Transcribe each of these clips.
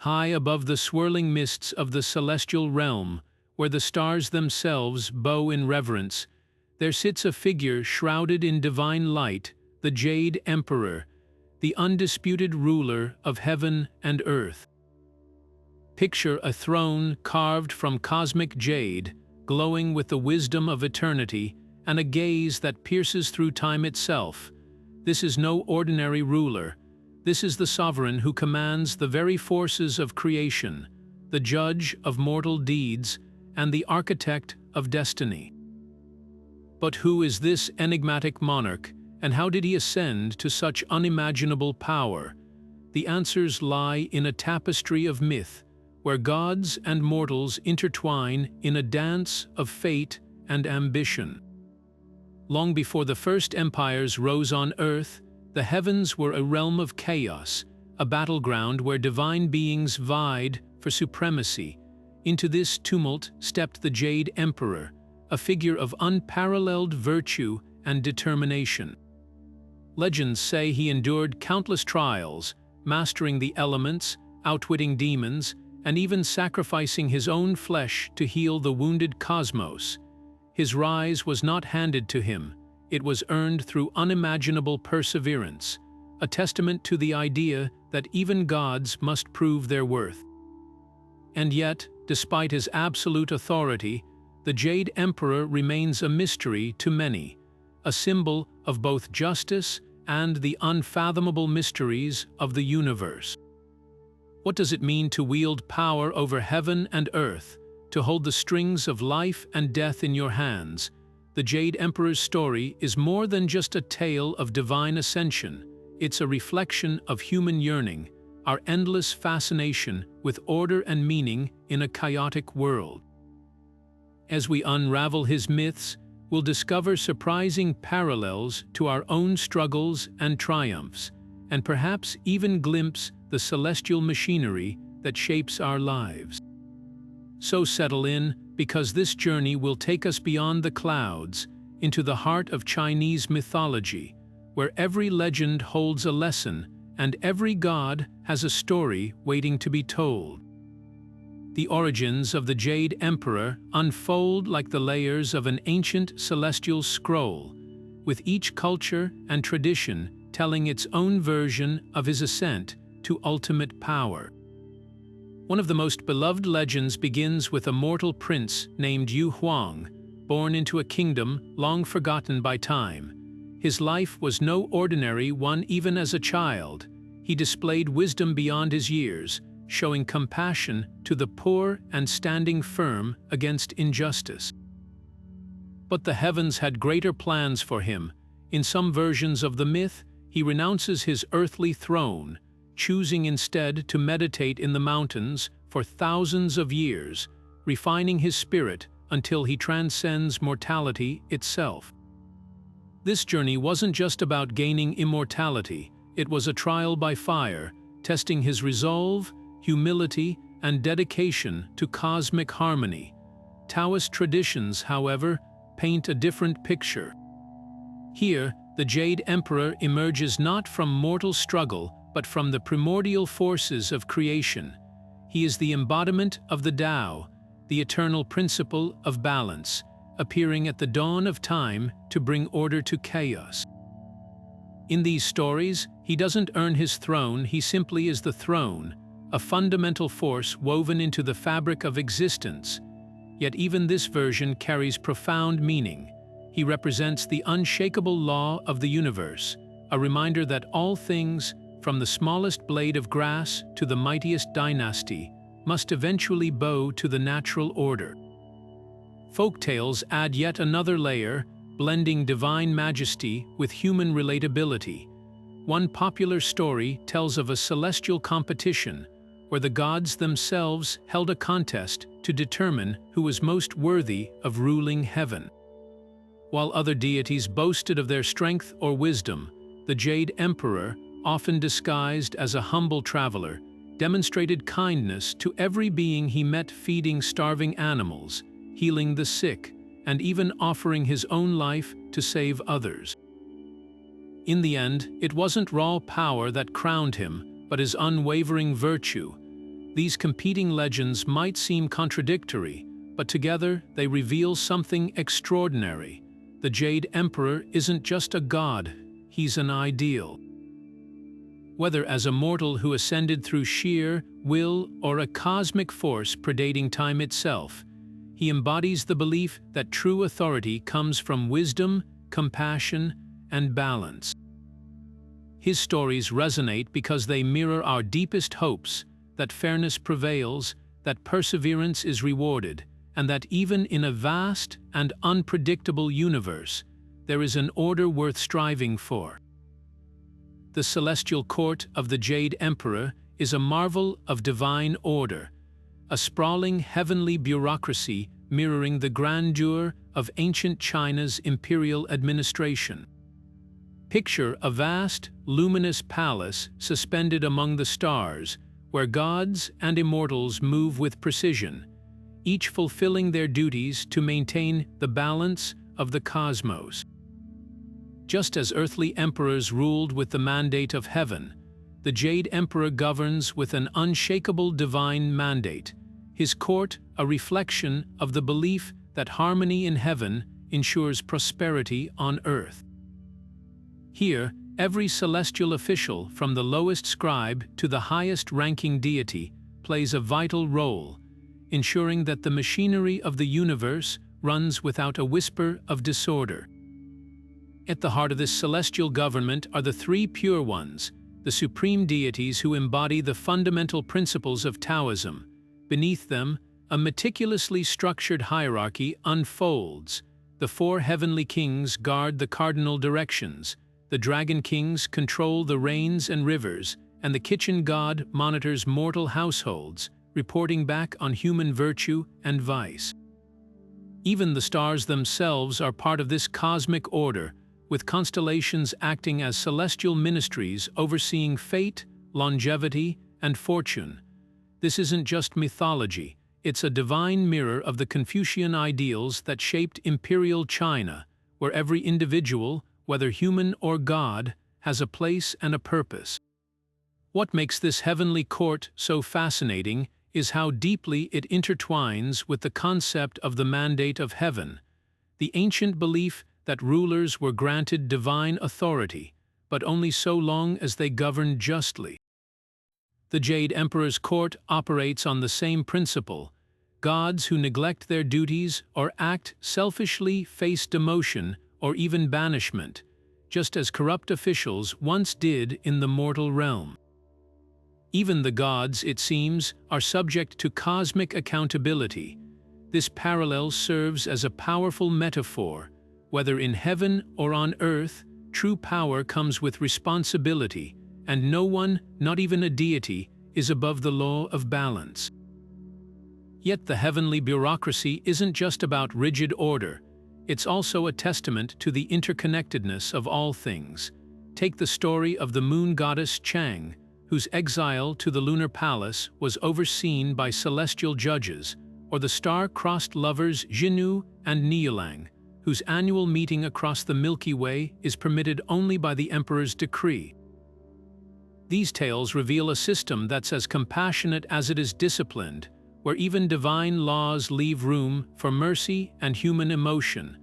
high above the swirling mists of the celestial realm, where the stars themselves bow in reverence, there sits a figure shrouded in divine light, the Jade Emperor, the undisputed ruler of heaven and earth. Picture a throne carved from cosmic jade, glowing with the wisdom of eternity, and a gaze that pierces through time itself. This is no ordinary ruler. This is the sovereign who commands the very forces of creation, the judge of mortal deeds, and the architect of destiny. But who is this enigmatic monarch, and how did he ascend to such unimaginable power? The answers lie in a tapestry of myth, where gods and mortals intertwine in a dance of fate and ambition. Long before the first empires rose on earth, the heavens were a realm of chaos, a battleground where divine beings vied for supremacy. Into this tumult stepped the Jade Emperor, a figure of unparalleled virtue and determination. Legends say he endured countless trials, mastering the elements, outwitting demons, and even sacrificing his own flesh to heal the wounded cosmos. His rise was not handed to him, it was earned through unimaginable perseverance, a testament to the idea that even gods must prove their worth. And yet, despite his absolute authority, the Jade Emperor remains a mystery to many, a symbol of both justice and the unfathomable mysteries of the universe. What does it mean to wield power over heaven and earth, to hold the strings of life and death in your hands? The Jade Emperor's story is more than just a tale of divine ascension. It's a reflection of human yearning, our endless fascination with order and meaning in a chaotic world. As we unravel his myths, we'll discover surprising parallels to our own struggles and triumphs, and perhaps even glimpse the celestial machinery that shapes our lives. So settle in, because this journey will take us beyond the clouds, into the heart of Chinese mythology, where every legend holds a lesson and every god has a story waiting to be told. The origins of the Jade Emperor unfold like the layers of an ancient celestial scroll, with each culture and tradition telling its own version of his ascent to ultimate power. One of the most beloved legends begins with a mortal prince named Yu Huang, born into a kingdom long forgotten by time. His life was no ordinary one even as a child. He displayed wisdom beyond his years, showing compassion to the poor and standing firm against injustice. But the heavens had greater plans for him. In some versions of the myth, he renounces his earthly throne, choosing instead to meditate in the mountains for thousands of years, refining his spirit until he transcends mortality itself. This journey wasn't just about gaining immortality, it was a trial by fire, testing his resolve, humility, and dedication to cosmic harmony. Taoist traditions, however, paint a different picture. Here, the Jade Emperor emerges not from mortal struggle, but from the primordial forces of creation. He is the embodiment of the Tao, the eternal principle of balance, appearing at the dawn of time to bring order to chaos. In these stories, he doesn't earn his throne, he simply is the throne, a fundamental force woven into the fabric of existence. Yet even this version carries profound meaning. He represents the unshakable law of the universe, a reminder that all things, from the smallest blade of grass to the mightiest dynasty, must eventually bow to the natural order. Folktales add yet another layer, blending divine majesty with human relatability. One popular story tells of a celestial competition where the gods themselves held a contest to determine who was most worthy of ruling heaven. While other deities boasted of their strength or wisdom, the Jade Emperor, often disguised as a humble traveler, demonstrated kindness to every being he met, feeding starving animals, healing the sick, and even offering his own life to save others. In the end, it wasn't raw power that crowned him, but his unwavering virtue. These competing legends might seem contradictory, but together they reveal something extraordinary. The Jade Emperor isn't just a god, he's an ideal. Whether as a mortal who ascended through sheer will or a cosmic force predating time itself, he embodies the belief that true authority comes from wisdom, compassion, and balance. His stories resonate because they mirror our deepest hopes, that fairness prevails, that perseverance is rewarded, and that even in a vast and unpredictable universe, there is an order worth striving for. The celestial court of the Jade Emperor is a marvel of divine order, a sprawling heavenly bureaucracy mirroring the grandeur of ancient China's imperial administration. Picture a vast, luminous palace suspended among the stars, where gods and immortals move with precision, each fulfilling their duties to maintain the balance of the cosmos. Just as earthly emperors ruled with the mandate of heaven, the Jade Emperor governs with an unshakable divine mandate, his court a reflection of the belief that harmony in heaven ensures prosperity on earth. Here, every celestial official, from the lowest scribe to the highest-ranking deity, plays a vital role, ensuring that the machinery of the universe runs without a whisper of disorder. At the heart of this celestial government are the three pure ones, the supreme deities who embody the fundamental principles of Taoism. Beneath them, a meticulously structured hierarchy unfolds. The four heavenly kings guard the cardinal directions, the dragon kings control the rains and rivers, and the kitchen god monitors mortal households, reporting back on human virtue and vice. Even the stars themselves are part of this cosmic order, with constellations acting as celestial ministries overseeing fate, longevity, and fortune. This isn't just mythology, it's a divine mirror of the Confucian ideals that shaped imperial China, where every individual, whether human or god, has a place and a purpose. What makes this heavenly court so fascinating is how deeply it intertwines with the concept of the mandate of heaven, the ancient belief that rulers were granted divine authority, but only so long as they governed justly. The Jade Emperor's court operates on the same principle. Gods who neglect their duties or act selfishly face demotion or even banishment, just as corrupt officials once did in the mortal realm. Even the gods, it seems, are subject to cosmic accountability. This parallel serves as a powerful metaphor. Whether in heaven or on earth, true power comes with responsibility, and no one, not even a deity, is above the law of balance. Yet the heavenly bureaucracy isn't just about rigid order, it's also a testament to the interconnectedness of all things. Take the story of the moon goddess Chang, whose exile to the lunar palace was overseen by celestial judges, or the star-crossed lovers Xinu and Niulang, whose annual meeting across the Milky Way is permitted only by the emperor's decree. These tales reveal a system that's as compassionate as it is disciplined, where even divine laws leave room for mercy and human emotion.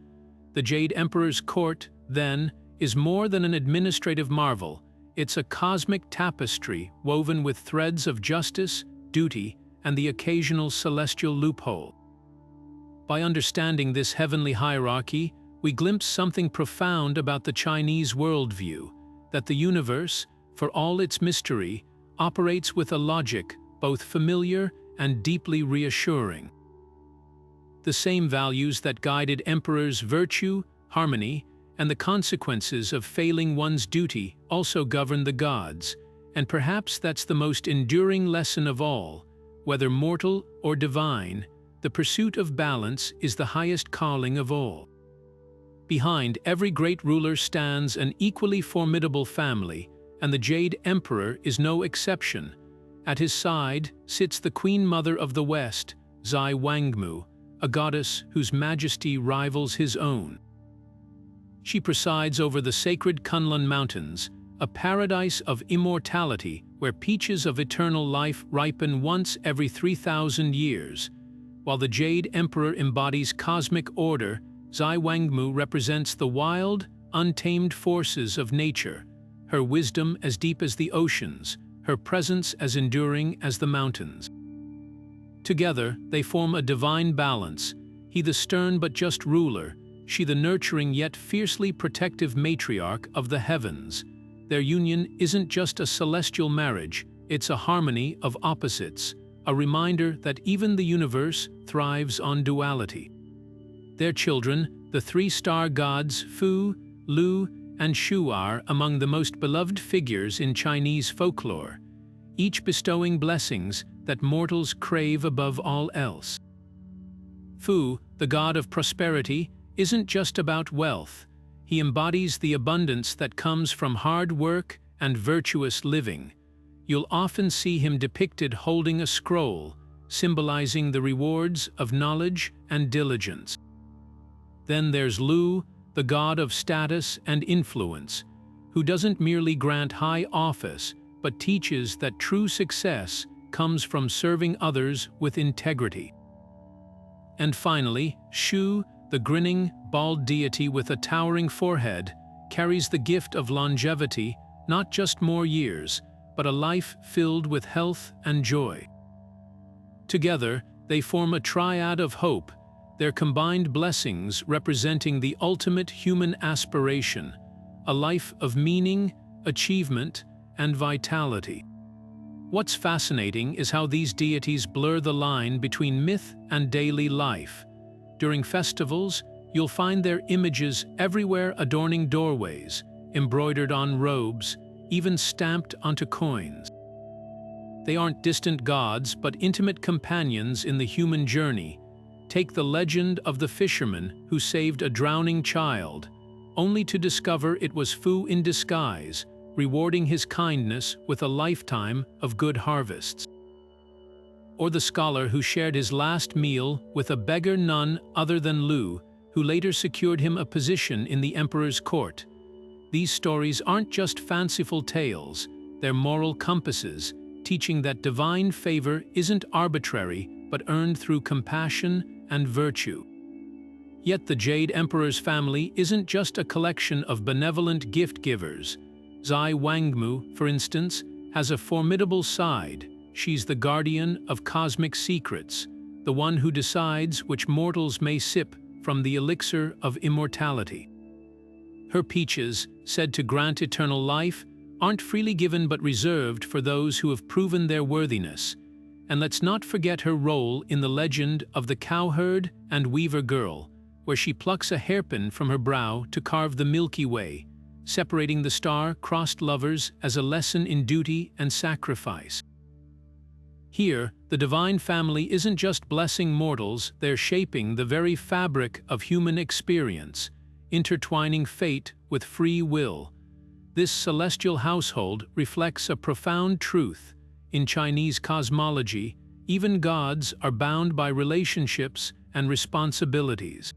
The Jade Emperor's court, then, is more than an administrative marvel. It's a cosmic tapestry woven with threads of justice, duty, and the occasional celestial loophole. By understanding this heavenly hierarchy, we glimpse something profound about the Chinese worldview, that the universe, for all its mystery, operates with a logic both familiar and deeply reassuring. The same values that guided emperors' virtue, harmony, and the consequences of failing one's duty also govern the gods, and perhaps that's the most enduring lesson of all. Whether mortal or divine, the pursuit of balance is the highest calling of all. Behind every great ruler stands an equally formidable family, and the Jade Emperor is no exception. At his side sits the Queen Mother of the West, Zai Wangmu, a goddess whose majesty rivals his own. She presides over the sacred Kunlun Mountains, a paradise of immortality where peaches of eternal life ripen once every 3,000 years. While the Jade Emperor embodies cosmic order, Zai Wangmu represents the wild, untamed forces of nature, her wisdom as deep as the oceans, her presence as enduring as the mountains. Together, they form a divine balance, he the stern but just ruler, she the nurturing yet fiercely protective matriarch of the heavens. Their union isn't just a celestial marriage, it's a harmony of opposites, a reminder that even the universe thrives on duality. Their children, the three star gods Fu, Lu, and Shu, are among the most beloved figures in Chinese folklore, each bestowing blessings that mortals crave above all else. Fu, the god of prosperity, isn't just about wealth. He embodies the abundance that comes from hard work and virtuous living. You'll often see him depicted holding a scroll, symbolizing the rewards of knowledge and diligence. Then there's Lu, the god of status and influence, who doesn't merely grant high office, but teaches that true success comes from serving others with integrity. And finally, Shu, the grinning, bald deity with a towering forehead, carries the gift of longevity, not just more years, but a life filled with health and joy. Together, they form a triad of hope, their combined blessings representing the ultimate human aspiration, a life of meaning, achievement, and vitality. What's fascinating is how these deities blur the line between myth and daily life. During festivals, you'll find their images everywhere, adorning doorways, embroidered on robes, even stamped onto coins. They aren't distant gods, but intimate companions in the human journey. Take the legend of the fisherman who saved a drowning child, only to discover it was Fu in disguise, rewarding his kindness with a lifetime of good harvests. Or the scholar who shared his last meal with a beggar none other than Lu, who later secured him a position in the emperor's court. These stories aren't just fanciful tales, they're moral compasses, teaching that divine favor isn't arbitrary but earned through compassion and virtue. Yet the Jade Emperor's family isn't just a collection of benevolent gift-givers. Zai Wangmu, for instance, has a formidable side. She's the guardian of cosmic secrets, the one who decides which mortals may sip from the elixir of immortality. Her peaches, said to grant eternal life, aren't freely given but reserved for those who have proven their worthiness. And let's not forget her role in the legend of the cowherd and weaver girl, where she plucks a hairpin from her brow to carve the Milky Way, separating the star-crossed lovers as a lesson in duty and sacrifice. Here, the divine family isn't just blessing mortals, they're shaping the very fabric of human experience, intertwining fate with free will. This celestial household reflects a profound truth. In Chinese cosmology, even gods are bound by relationships and responsibilities.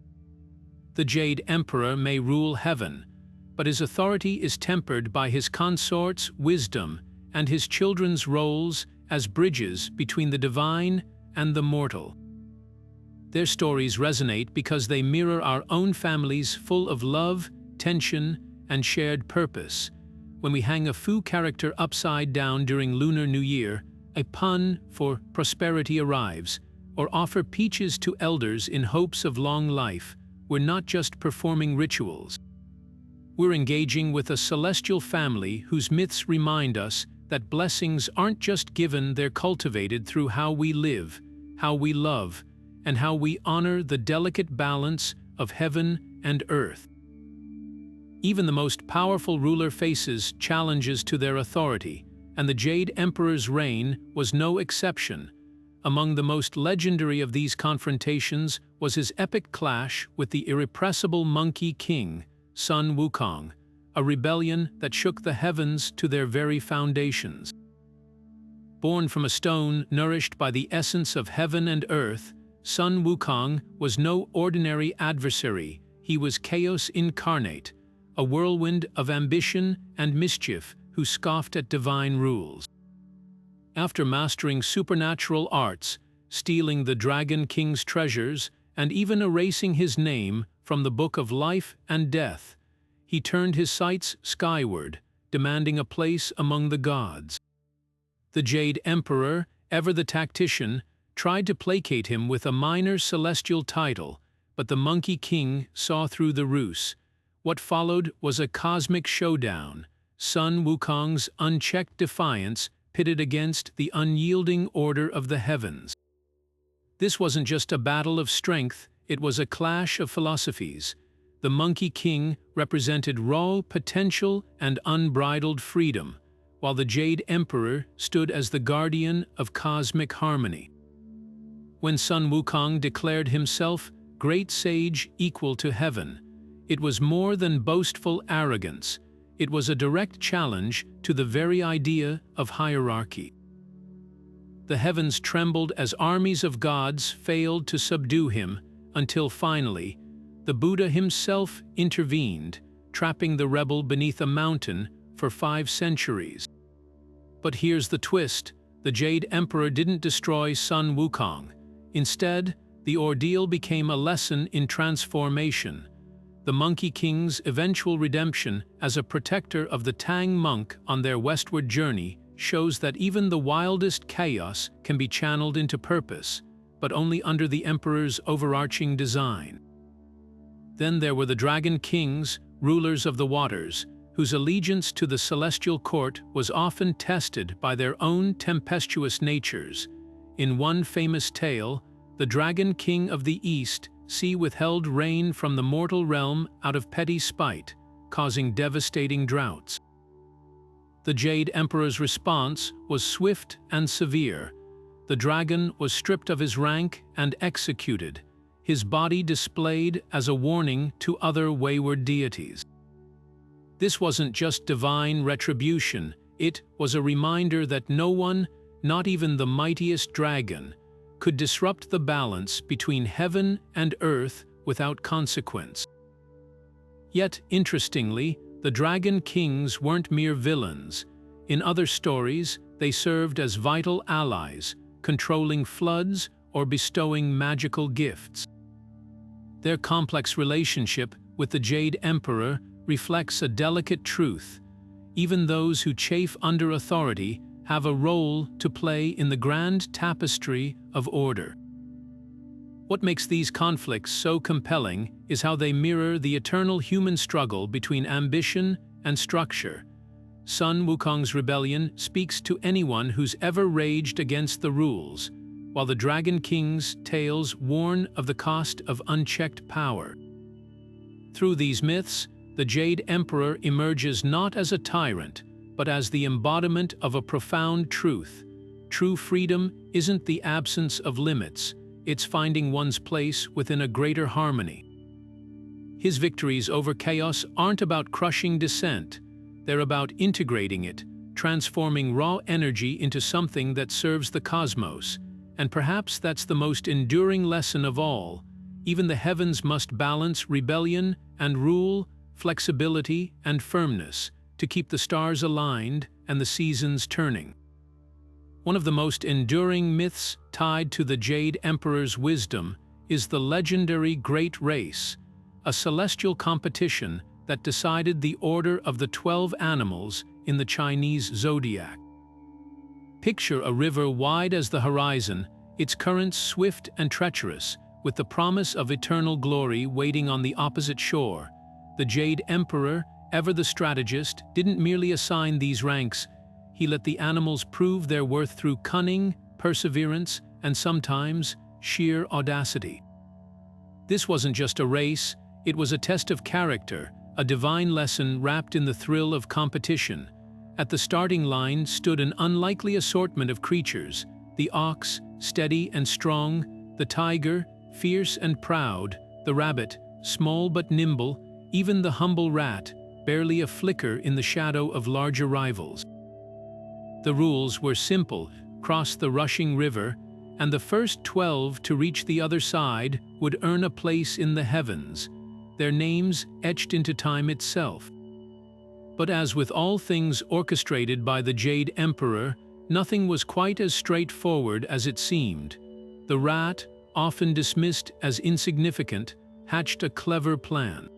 The Jade Emperor may rule heaven, but his authority is tempered by his consort's wisdom and his children's roles as bridges between the divine and the mortal. Their stories resonate because they mirror our own families, full of love, tension, and shared purpose. When we hang a Fu character upside down during Lunar New Year, a pun for prosperity arrives, or offer peaches to elders in hopes of long life, we're not just performing rituals. We're engaging with a celestial family whose myths remind us that blessings aren't just given, they're cultivated through how we live, how we love, and how we honor the delicate balance of heaven and earth. Even the most powerful ruler faces challenges to their authority, and the Jade Emperor's reign was no exception. Among the most legendary of these confrontations was his epic clash with the irrepressible Monkey King, Sun Wukong, a rebellion that shook the heavens to their very foundations. Born from a stone nourished by the essence of heaven and earth, Sun Wukong was no ordinary adversary. He was chaos incarnate, a whirlwind of ambition and mischief who scoffed at divine rules. After mastering supernatural arts, stealing the Dragon King's treasures, and even erasing his name from the Book of Life and Death, he turned his sights skyward, demanding a place among the gods. The Jade Emperor, ever the tactician, tried to placate him with a minor celestial title, but the Monkey King saw through the ruse. What followed was a cosmic showdown, Sun Wukong's unchecked defiance pitted against the unyielding order of the heavens. This wasn't just a battle of strength, it was a clash of philosophies. The Monkey King represented raw potential and unbridled freedom, while the Jade Emperor stood as the guardian of cosmic harmony. When Sun Wukong declared himself great sage equal to heaven, it was more than boastful arrogance. It was a direct challenge to the very idea of hierarchy. The heavens trembled as armies of gods failed to subdue him, until finally, the Buddha himself intervened, trapping the rebel beneath a mountain for 5 centuries. But here's the twist: the Jade Emperor didn't destroy Sun Wukong. Instead, the ordeal became a lesson in transformation. The Monkey King's eventual redemption as a protector of the Tang monk on their westward journey shows that even the wildest chaos can be channeled into purpose, but only under the Emperor's overarching design. Then there were the Dragon Kings, rulers of the waters, whose allegiance to the celestial court was often tested by their own tempestuous natures. In one famous tale, the Dragon King of the East Sea withheld rain from the mortal realm out of petty spite, causing devastating droughts. The Jade Emperor's response was swift and severe. The dragon was stripped of his rank and executed, his body displayed as a warning to other wayward deities. This wasn't just divine retribution, it was a reminder that no one, not even the mightiest dragon, could disrupt the balance between heaven and earth without consequence. Yet, interestingly, the Dragon Kings weren't mere villains. In other stories, they served as vital allies, controlling floods or bestowing magical gifts. Their complex relationship with the Jade Emperor reflects a delicate truth. Even those who chafe under authority have a role to play in the grand tapestry of order. What makes these conflicts so compelling is how they mirror the eternal human struggle between ambition and structure. Sun Wukong's rebellion speaks to anyone who's ever raged against the rules, while the Dragon King's tales warn of the cost of unchecked power. Through these myths, the Jade Emperor emerges not as a tyrant, but as the embodiment of a profound truth. True freedom isn't the absence of limits, it's finding one's place within a greater harmony. His victories over chaos aren't about crushing dissent, they're about integrating it, transforming raw energy into something that serves the cosmos. And perhaps that's the most enduring lesson of all. Even the heavens must balance rebellion and rule, flexibility and firmness, to keep the stars aligned and the seasons turning. One of the most enduring myths tied to the Jade Emperor's wisdom is the legendary Great Race, a celestial competition that decided the order of the 12 animals in the Chinese zodiac. Picture a river wide as the horizon, its currents swift and treacherous, with the promise of eternal glory waiting on the opposite shore. The Jade Emperor, ever the strategist, didn't merely assign these ranks. He let the animals prove their worth through cunning, perseverance, and sometimes sheer audacity. This wasn't just a race, it was a test of character, a divine lesson wrapped in the thrill of competition. At the starting line stood an unlikely assortment of creatures: the ox, steady and strong; the tiger, fierce and proud; the rabbit, small but nimble; even the humble rat, barely a flicker in the shadow of larger rivals. The rules were simple: cross the rushing river, and the first 12 to reach the other side would earn a place in the heavens. their names etched into time itself. But as with all things orchestrated by the Jade Emperor, nothing was quite as straightforward as it seemed. The rat, often dismissed as insignificant, hatched a clever plan.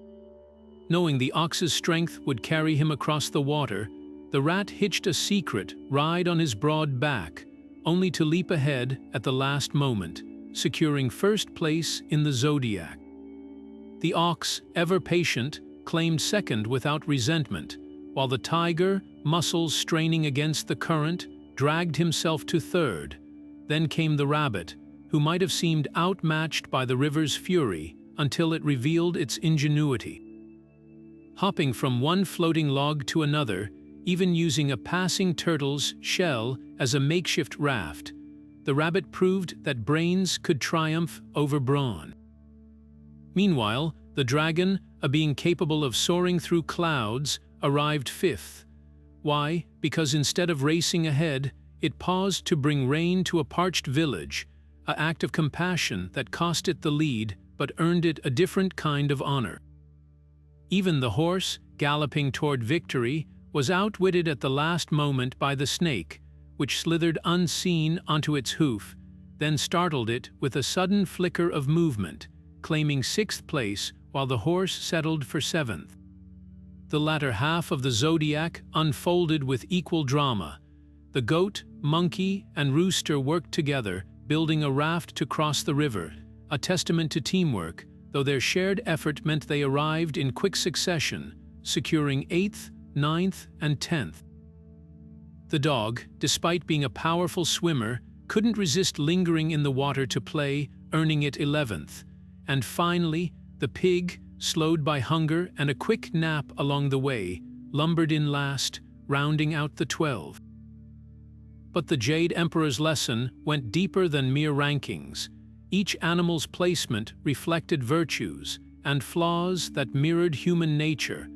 Knowing the ox's strength would carry him across the water, the rat hitched a secret ride on his broad back, only to leap ahead at the last moment, securing first place in the Zodiac. The ox, ever patient, claimed second without resentment, while the tiger, muscles straining against the current, dragged himself to third. Then came the rabbit, who might have seemed outmatched by the river's fury until it revealed its ingenuity. Hopping from one floating log to another, even using a passing turtle's shell as a makeshift raft, the rabbit proved that brains could triumph over brawn. Meanwhile, the dragon, a being capable of soaring through clouds, arrived fifth. Why? Because instead of racing ahead, it paused to bring rain to a parched village, an act of compassion that cost it the lead but earned it a different kind of honor. Even the horse, galloping toward victory, was outwitted at the last moment by the snake, which slithered unseen onto its hoof, then startled it with a sudden flicker of movement, claiming sixth place while the horse settled for seventh. The latter half of the Zodiac unfolded with equal drama. The goat, monkey, and rooster worked together, building a raft to cross the river, a testament to teamwork, though their shared effort meant they arrived in quick succession, securing 8th, 9th, and 10th. The dog, despite being a powerful swimmer, couldn't resist lingering in the water to play, earning it 11th. And finally, the pig, slowed by hunger and a quick nap along the way, lumbered in last, rounding out the 12. But the Jade Emperor's lesson went deeper than mere rankings. Each animal's placement reflected virtues and flaws that mirrored human nature.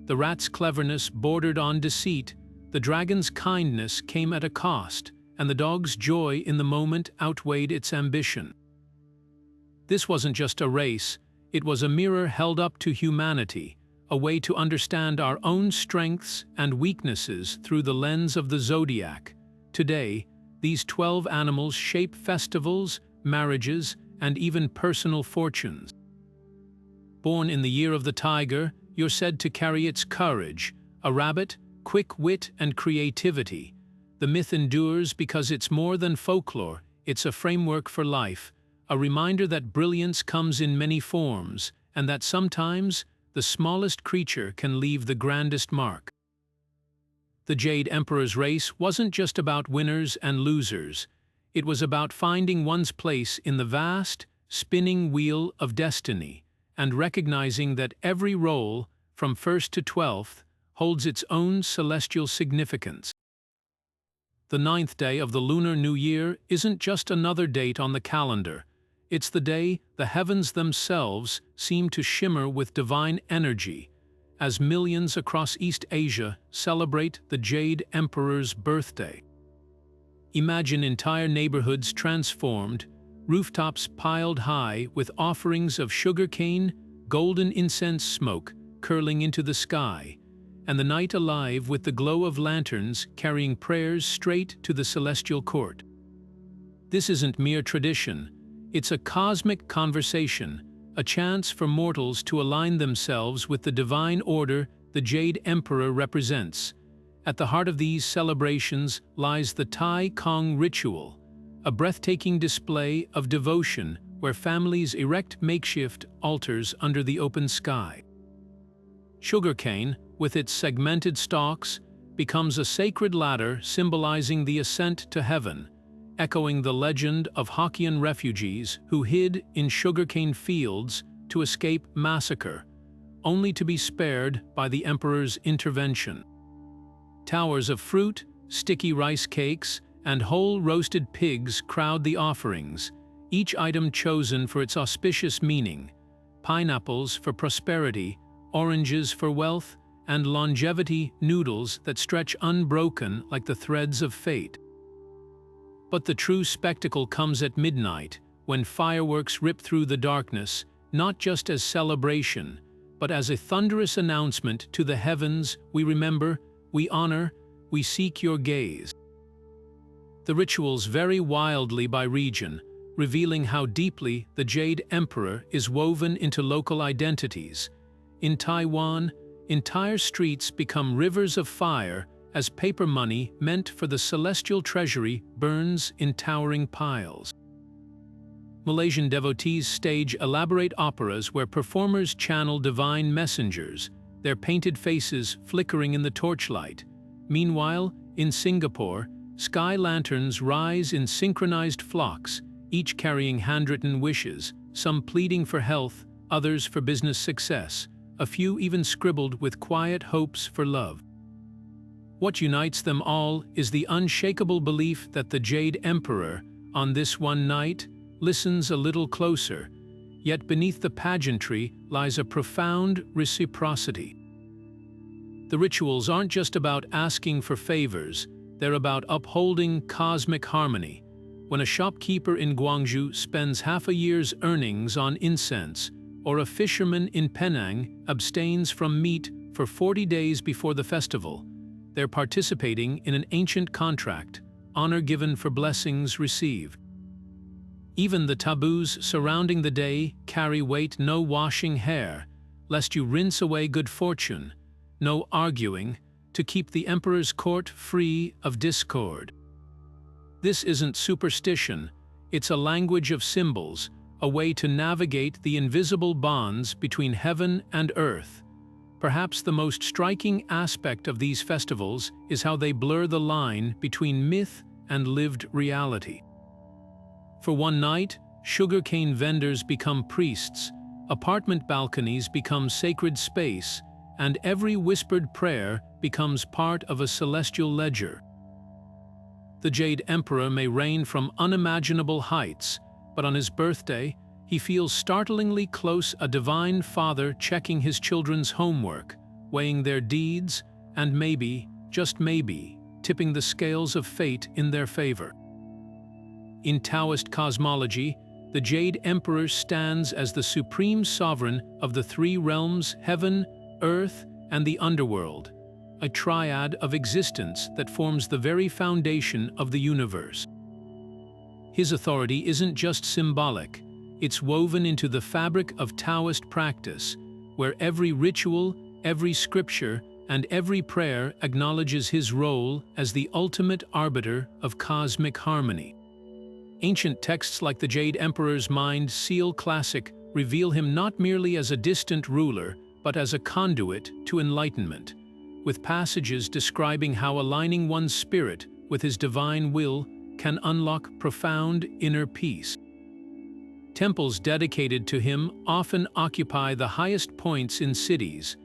The rat's cleverness bordered on deceit, the dragon's kindness came at a cost, and the dog's joy in the moment outweighed its ambition. This wasn't just a race, it was a mirror held up to humanity, a way to understand our own strengths and weaknesses through the lens of the Zodiac. Today, these 12 animals shape festivals, marriages, and even personal fortunes. Born in the year of the tiger, you're said to carry its courage, a rabbit, quick wit, and creativity. The myth endures because it's more than folklore, it's a framework for life, a reminder that brilliance comes in many forms, and that sometimes the smallest creature can leave the grandest mark. The Jade Emperor's race wasn't just about winners and losers. It was about finding one's place in the vast, spinning wheel of destiny, and recognizing that every role, from 1st to 12th, holds its own celestial significance. The 9th day of the Lunar New Year isn't just another date on the calendar. It's the day the heavens themselves seem to shimmer with divine energy, as millions across East Asia celebrate the Jade Emperor's birthday. Imagine entire neighborhoods transformed, rooftops piled high with offerings of sugarcane, golden incense smoke curling into the sky, and the night alive with the glow of lanterns carrying prayers straight to the celestial court. This isn't mere tradition, it's a cosmic conversation, a chance for mortals to align themselves with the divine order the Jade Emperor represents. At the heart of these celebrations lies the Tai Kong ritual, a breathtaking display of devotion where families erect makeshift altars under the open sky. Sugarcane, with its segmented stalks, becomes a sacred ladder symbolizing the ascent to heaven, echoing the legend of Hokkien refugees who hid in sugarcane fields to escape massacre, only to be spared by the emperor's intervention. Towers of fruit, sticky rice cakes, and whole roasted pigs crowd the offerings, each item chosen for its auspicious meaning: pineapples for prosperity, oranges for wealth, and longevity noodles that stretch unbroken like the threads of fate. But the true spectacle comes at midnight, when fireworks rip through the darkness, not just as celebration, but as a thunderous announcement to the heavens: we remember, we honor, we seek your gaze. The rituals vary wildly by region, revealing how deeply the Jade Emperor is woven into local identities. In Taiwan, entire streets become rivers of fire as paper money meant for the celestial treasury burns in towering piles. Malaysian devotees stage elaborate operas where performers channel divine messengers, their painted faces flickering in the torchlight. Meanwhile, in Singapore, sky lanterns rise in synchronized flocks, each carrying handwritten wishes, some pleading for health, others for business success, a few even scribbled with quiet hopes for love. What unites them all is the unshakable belief that the Jade Emperor, on this one night, listens a little closer, yet beneath the pageantry lies a profound reciprocity. The rituals aren't just about asking for favors, they're about upholding cosmic harmony. When a shopkeeper in Guangzhou spends half a year's earnings on incense, or a fisherman in Penang abstains from meat for 40 days before the festival, they're participating in an ancient contract, honor given for blessings received. Even the taboos surrounding the day carry weight: no washing hair, lest you rinse away good fortune; no arguing, to keep the emperor's court free of discord. This isn't superstition, it's a language of symbols, a way to navigate the invisible bonds between heaven and earth. Perhaps the most striking aspect of these festivals is how they blur the line between myth and lived reality. For one night, sugarcane vendors become priests, apartment balconies become sacred space, and every whispered prayer becomes part of a celestial ledger. The Jade Emperor may reign from unimaginable heights, but on his birthday, he feels startlingly close: a divine father checking his children's homework, weighing their deeds, and maybe, just maybe, tipping the scales of fate in their favor. In Taoist cosmology, the Jade Emperor stands as the supreme sovereign of the three realms: heaven, earth, and the underworld, a triad of existence that forms the very foundation of the universe. His authority isn't just symbolic, it's woven into the fabric of Taoist practice, where every ritual, every scripture, and every prayer acknowledges his role as the ultimate arbiter of cosmic harmony. Ancient texts like the Jade Emperor's Mind Seal Classic reveal him not merely as a distant ruler, but as a conduit to enlightenment, with passages describing how aligning one's spirit with his divine will can unlock profound inner peace. Temples dedicated to him often occupy the highest points in cities,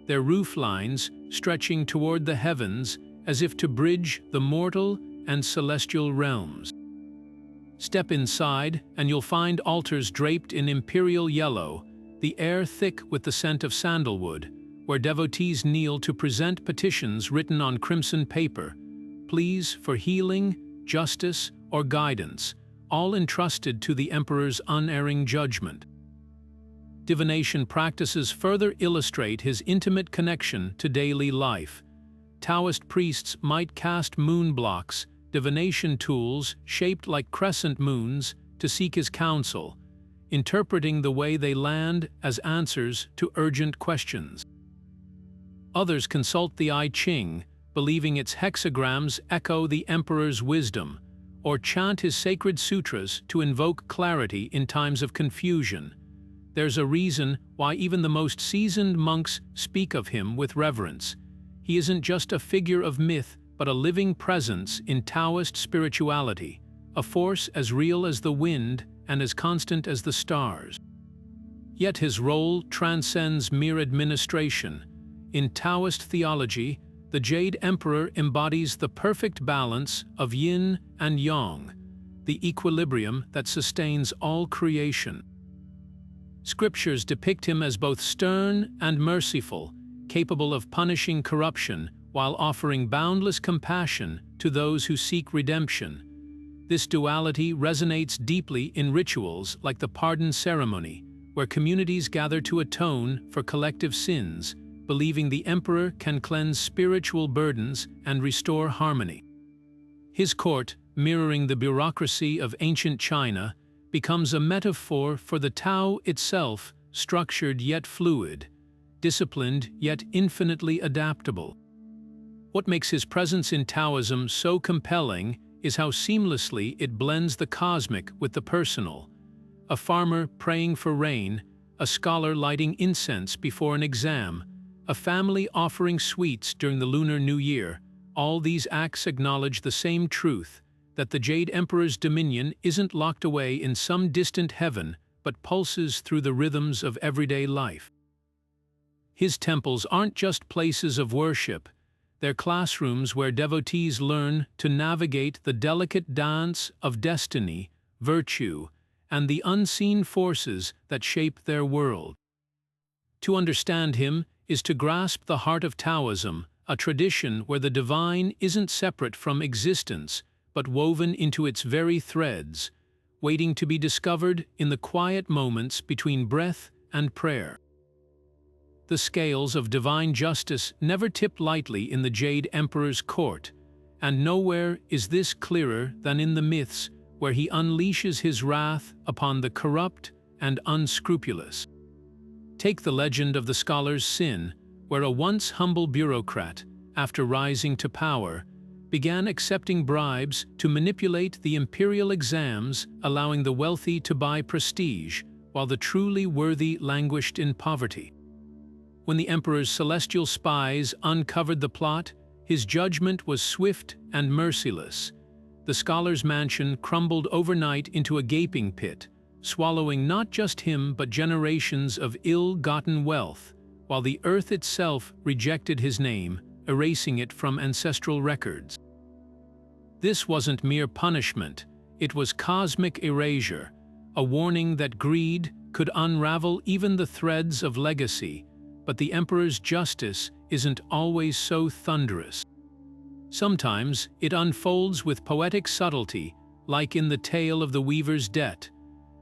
their roof lines stretching toward the heavens as if to bridge the mortal and celestial realms. Step inside, and you'll find altars draped in imperial yellow, the air thick with the scent of sandalwood, where devotees kneel to present petitions written on crimson paper, pleas for healing, justice, or guidance, all entrusted to the emperor's unerring judgment. Divination practices further illustrate his intimate connection to daily life. Taoist priests might cast moon blocks, divination tools shaped like crescent moons, to seek his counsel, interpreting the way they land as answers to urgent questions. Others consult the I Ching, believing its hexagrams echo the emperor's wisdom, or chant his sacred sutras to invoke clarity in times of confusion. There's a reason why even the most seasoned monks speak of him with reverence. He isn't just a figure of myth, but a living presence in Taoist spirituality, a force as real as the wind and as constant as the stars. Yet his role transcends mere administration. In Taoist theology, the Jade Emperor embodies the perfect balance of yin and yang, the equilibrium that sustains all creation. Scriptures depict him as both stern and merciful, capable of punishing corruption while offering boundless compassion to those who seek redemption. This duality resonates deeply in rituals like the pardon ceremony, where communities gather to atone for collective sins, believing the emperor can cleanse spiritual burdens and restore harmony. His court, mirroring the bureaucracy of ancient China, becomes a metaphor for the Tao itself, structured yet fluid, disciplined yet infinitely adaptable. What makes his presence in Taoism so compelling is how seamlessly it blends the cosmic with the personal. A farmer praying for rain, a scholar lighting incense before an exam, a family offering sweets during the Lunar New Year, all these acts acknowledge the same truth, that the Jade Emperor's dominion isn't locked away in some distant heaven, but pulses through the rhythms of everyday life. His temples aren't just places of worship, they're classrooms where devotees learn to navigate the delicate dance of destiny, virtue, and the unseen forces that shape their world. To understand him is to grasp the heart of Taoism, a tradition where the divine isn't separate from existence, but woven into its very threads, waiting to be discovered in the quiet moments between breath and prayer. The scales of divine justice never tip lightly in the Jade Emperor's court, and nowhere is this clearer than in the myths where he unleashes his wrath upon the corrupt and unscrupulous. Take the legend of the scholar's sin, where a once humble bureaucrat, after rising to power, began accepting bribes to manipulate the imperial exams, allowing the wealthy to buy prestige, while the truly worthy languished in poverty. When the emperor's celestial spies uncovered the plot, his judgment was swift and merciless. The scholar's mansion crumbled overnight into a gaping pit, swallowing not just him but generations of ill-gotten wealth, while the earth itself rejected his name, erasing it from ancestral records. This wasn't mere punishment, it was cosmic erasure, a warning that greed could unravel even the threads of legacy. But the emperor's justice isn't always so thunderous. Sometimes it unfolds with poetic subtlety, like in the tale of the weaver's debt.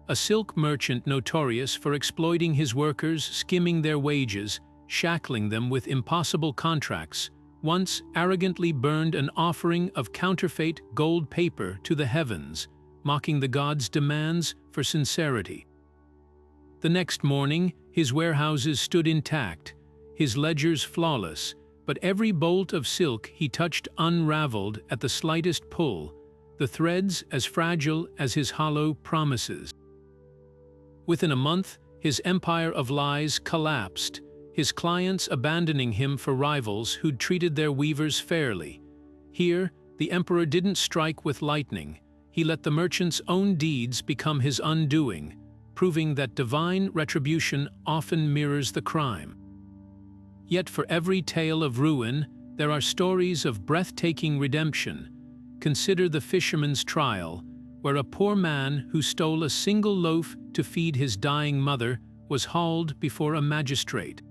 A silk merchant notorious for exploiting his workers, skimming their wages, shackling them with impossible contracts, once arrogantly burned an offering of counterfeit gold paper to the heavens, mocking the gods' demands for sincerity. The next morning, his warehouses stood intact, his ledgers flawless, but every bolt of silk he touched unraveled at the slightest pull, the threads as fragile as his hollow promises. Within a month, his empire of lies collapsed, his clients abandoning him for rivals who'd treated their weavers fairly. Here, the emperor didn't strike with lightning. He let the merchant's own deeds become his undoing, proving that divine retribution often mirrors the crime. Yet for every tale of ruin, there are stories of breathtaking redemption. Consider the fisherman's trial, where a poor man who stole a single loaf to feed his dying mother was hauled before a magistrate.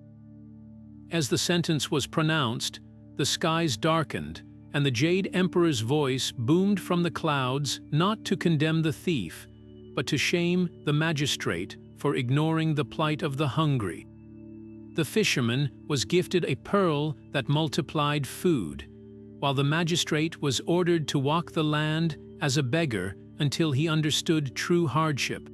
As the sentence was pronounced, the skies darkened, and the Jade Emperor's voice boomed from the clouds not to condemn the thief, but to shame the magistrate for ignoring the plight of the hungry. The fisherman was gifted a pearl that multiplied food, while the magistrate was ordered to walk the land as a beggar until he understood true hardship.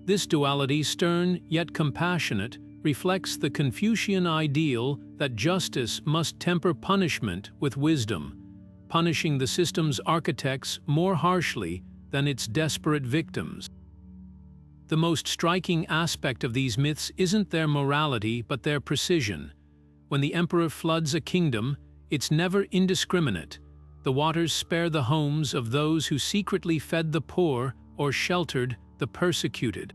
This duality, stern yet compassionate, reflects the Confucian ideal that justice must temper punishment with wisdom, punishing the system's architects more harshly than its desperate victims. The most striking aspect of these myths isn't their morality but their precision. When the emperor floods a kingdom, it's never indiscriminate. The waters spare the homes of those who secretly fed the poor or sheltered the persecuted.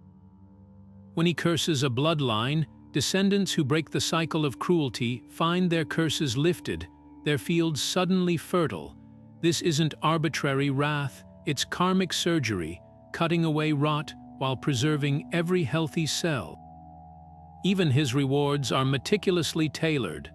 When he curses a bloodline, descendants who break the cycle of cruelty find their curses lifted, their fields suddenly fertile. This isn't arbitrary wrath, it's karmic surgery, cutting away rot while preserving every healthy cell. Even his rewards are meticulously tailored.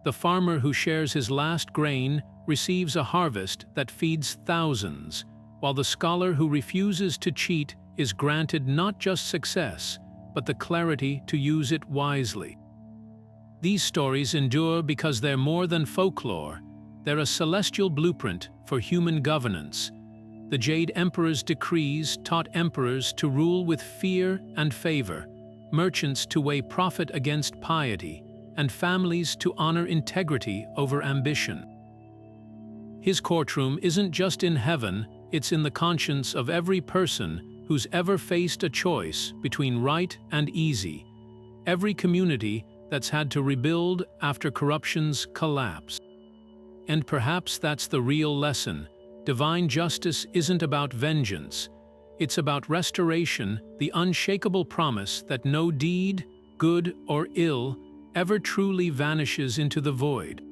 The farmer who shares his last grain receives a harvest that feeds thousands, while the scholar who refuses to cheat is granted not just success, but the clarity to use it wisely. These stories endure because they're more than folklore. They're a celestial blueprint for human governance. The Jade Emperor's decrees taught emperors to rule with fear and favor, merchants to weigh profit against piety, and families to honor integrity over ambition. His courtroom isn't just in heaven, it's in the conscience of every person who's ever faced a choice between right and easy, every community that's had to rebuild after corruption's collapse. And perhaps that's the real lesson. Divine justice isn't about vengeance. It's about restoration, the unshakable promise that no deed, good or ill, ever truly vanishes into the void.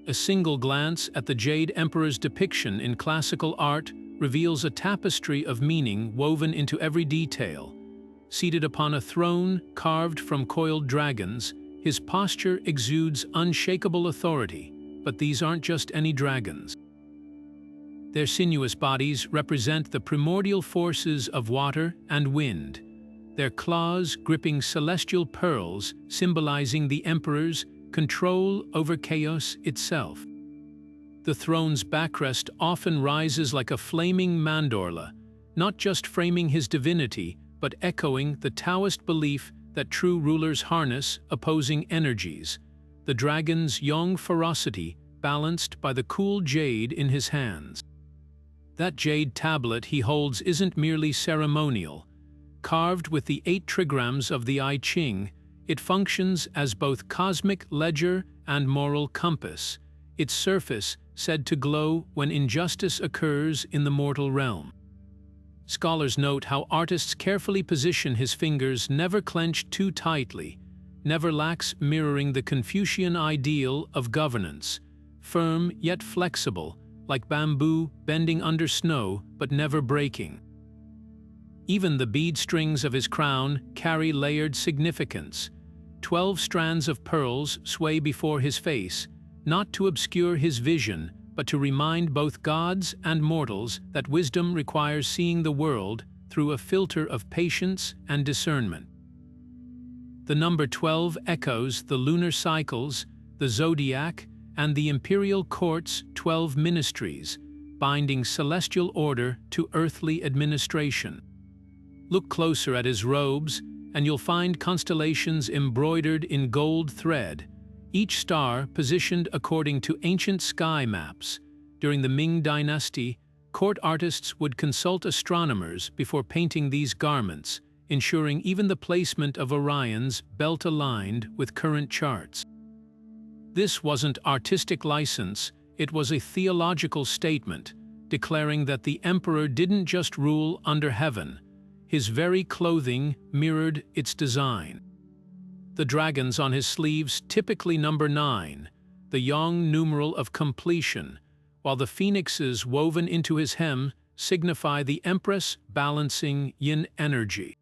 A single glance at the Jade Emperor's depiction in classical art reveals a tapestry of meaning woven into every detail. Seated upon a throne carved from coiled dragons, his posture exudes unshakable authority. But these aren't just any dragons. Their sinuous bodies represent the primordial forces of water and wind, their claws gripping celestial pearls symbolizing the Emperor's control over chaos itself. The throne's backrest often rises like a flaming mandorla, not just framing his divinity, but echoing the Taoist belief that true rulers harness opposing energies, the dragon's young ferocity balanced by the cool jade in his hands. That jade tablet he holds isn't merely ceremonial. Carved with the 8 trigrams of the I Ching, it functions as both cosmic ledger and moral compass, its surface said to glow when injustice occurs in the mortal realm. Scholars note how artists carefully position his fingers, never clenched too tightly, never lax, mirroring the Confucian ideal of governance, firm yet flexible, like bamboo bending under snow but never breaking. Even the bead strings of his crown carry layered significance. 12 strands of pearls sway before his face, not to obscure his vision, but to remind both gods and mortals that wisdom requires seeing the world through a filter of patience and discernment. The number 12 echoes the lunar cycles, the Zodiac, and the imperial court's 12 ministries, binding celestial order to earthly administration. Look closer at his robes, and you'll find constellations embroidered in gold thread, each star positioned according to ancient sky maps. During the Ming Dynasty, court artists would consult astronomers before painting these garments, ensuring even the placement of Orion's belt aligned with current charts. This wasn't artistic license, it was a theological statement, declaring that the emperor didn't just rule under heaven. His very clothing mirrored its design. The dragons on his sleeves typically number 9, the yang numeral of completion, while the phoenixes woven into his hem signify the empress balancing yin energy.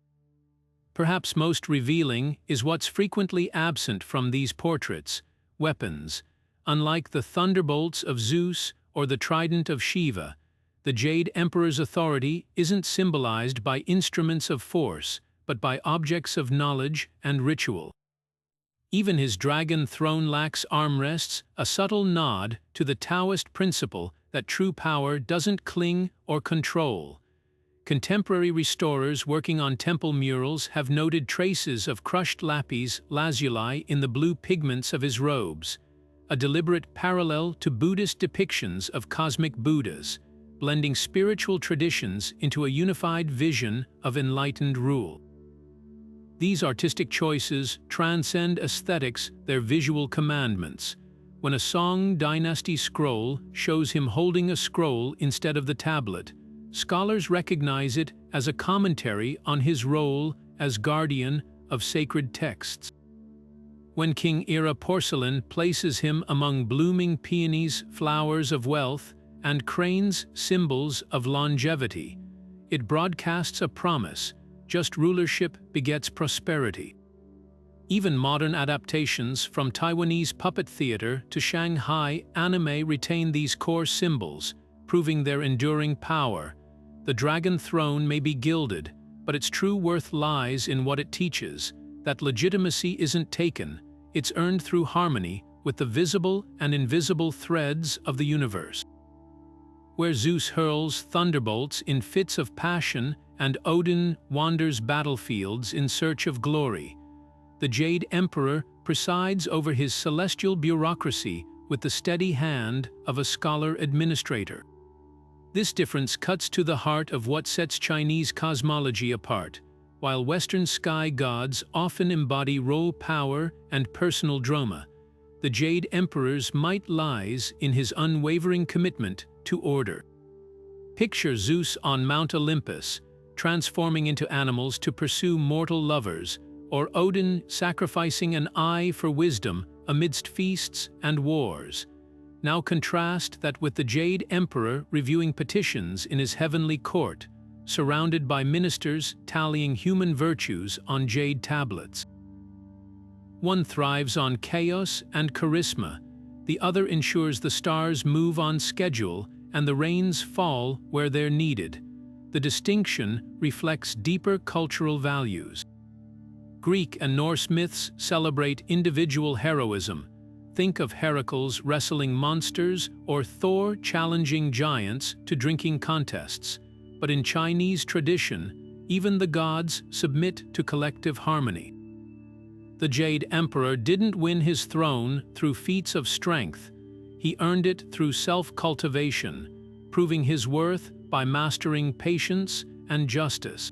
Perhaps most revealing is what's frequently absent from these portraits: weapons. Unlike the thunderbolts of Zeus or the trident of Shiva, the Jade Emperor's authority isn't symbolized by instruments of force, but by objects of knowledge and ritual. Even his dragon throne lacks armrests, a subtle nod to the Taoist principle that true power doesn't cling or control. Contemporary restorers working on temple murals have noted traces of crushed lapis lazuli in the blue pigments of his robes, a deliberate parallel to Buddhist depictions of cosmic Buddhas, blending spiritual traditions into a unified vision of enlightened rule. These artistic choices transcend aesthetics, they're visual commandments. When a Song Dynasty scroll shows him holding a scroll instead of the tablet, scholars recognize it as a commentary on his role as guardian of sacred texts. When King-era porcelain places him among blooming peonies, flowers of wealth, and cranes, symbols of longevity, it broadcasts a promise: just rulership begets prosperity. Even modern adaptations, from Taiwanese puppet theater to Shanghai anime, retain these core symbols, proving their enduring power. The dragon throne may be gilded, but its true worth lies in what it teaches, that legitimacy isn't taken, it's earned through harmony with the visible and invisible threads of the universe. Where Zeus hurls thunderbolts in fits of passion and Odin wanders battlefields in search of glory, the Jade Emperor presides over his celestial bureaucracy with the steady hand of a scholar administrator. This difference cuts to the heart of what sets Chinese cosmology apart. While Western sky gods often embody raw power and personal drama, the Jade Emperor's might lies in his unwavering commitment to order. Picture Zeus on Mount Olympus, transforming into animals to pursue mortal lovers, or Odin sacrificing an eye for wisdom amidst feasts and wars. Now contrast that with the Jade Emperor reviewing petitions in his heavenly court, surrounded by ministers tallying human virtues on jade tablets. One thrives on chaos and charisma, the other ensures the stars move on schedule and the rains fall where they're needed. The distinction reflects deeper cultural values. Greek and Norse myths celebrate individual heroism. Think of Heracles wrestling monsters or Thor challenging giants to drinking contests. But in Chinese tradition, even the gods submit to collective harmony. The Jade Emperor didn't win his throne through feats of strength. He earned it through self-cultivation, proving his worth by mastering patience and justice.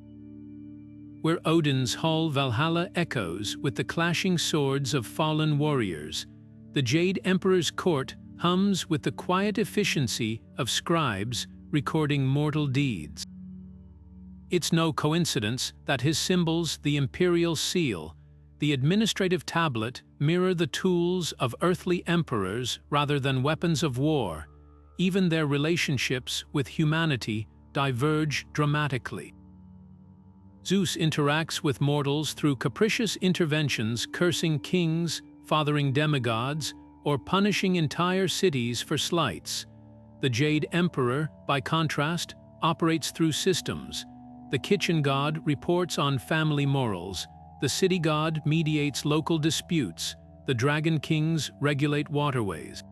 Where Odin's hall Valhalla echoes with the clashing swords of fallen warriors, the Jade Emperor's court hums with the quiet efficiency of scribes recording mortal deeds. It's no coincidence that his symbols, the imperial seal, the administrative tablet, mirror the tools of earthly emperors rather than weapons of war. Even their relationships with humanity diverge dramatically. Zeus interacts with mortals through capricious interventions, cursing kings, fathering demigods, or punishing entire cities for slights. The Jade Emperor, by contrast, operates through systems. The kitchen god reports on family morals. The city god mediates local disputes. The dragon kings regulate waterways.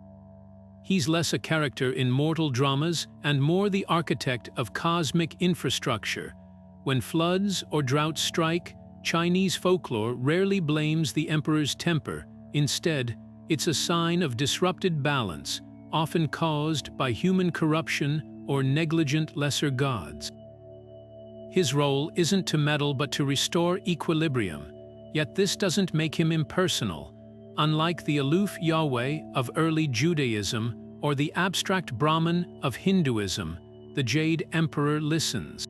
He's less a character in mortal dramas and more the architect of cosmic infrastructure. When floods or droughts strike, Chinese folklore rarely blames the emperor's temper. Instead, it's a sign of disrupted balance, often caused by human corruption or negligent lesser gods. His role isn't to meddle but to restore equilibrium, yet this doesn't make him impersonal. Unlike the aloof Yahweh of early Judaism or the abstract Brahman of Hinduism, the Jade Emperor listens.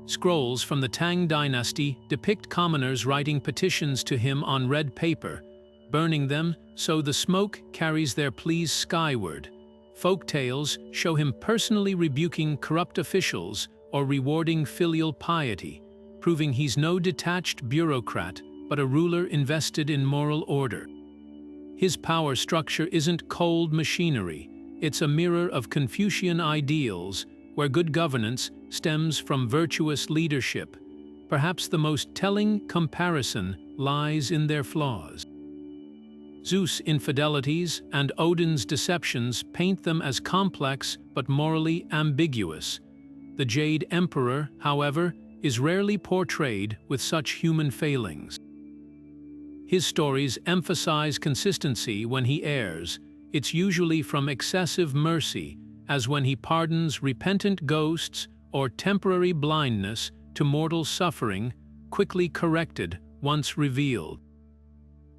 Scrolls from the Tang dynasty depict commoners writing petitions to him on red paper, burning them so the smoke carries their pleas skyward. Folk tales show him personally rebuking corrupt officials or rewarding filial piety, proving he's no detached bureaucrat but a ruler invested in moral order. His power structure isn't cold machinery, it's a mirror of Confucian ideals where good governance stems from virtuous leadership. Perhaps the most telling comparison lies in their flaws. Zeus' infidelities and Odin's deceptions paint them as complex but morally ambiguous. The Jade Emperor, however, is rarely portrayed with such human failings. His stories emphasize consistency when he errs. It's usually from excessive mercy, as when he pardons repentant ghosts, or temporary blindness to mortal suffering, quickly corrected once revealed.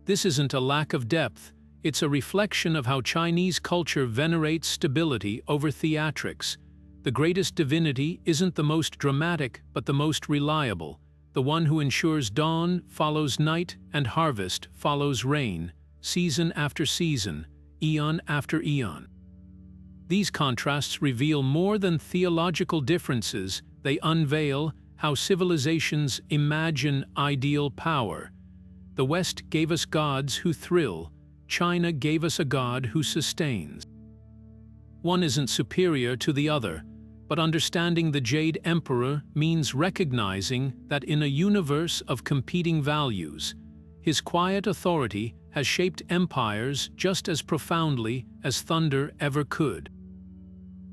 This isn't a lack of depth, it's a reflection of how Chinese culture venerates stability over theatrics. The greatest divinity isn't the most dramatic, but the most reliable, the one who ensures dawn follows night and harvest follows rain, season after season, eon after eon. These contrasts reveal more than theological differences, they unveil how civilizations imagine ideal power. The West gave us gods who thrill, China gave us a god who sustains. One isn't superior to the other, but understanding the Jade Emperor means recognizing that in a universe of competing values, his quiet authority has shaped empires just as profoundly as thunder ever could.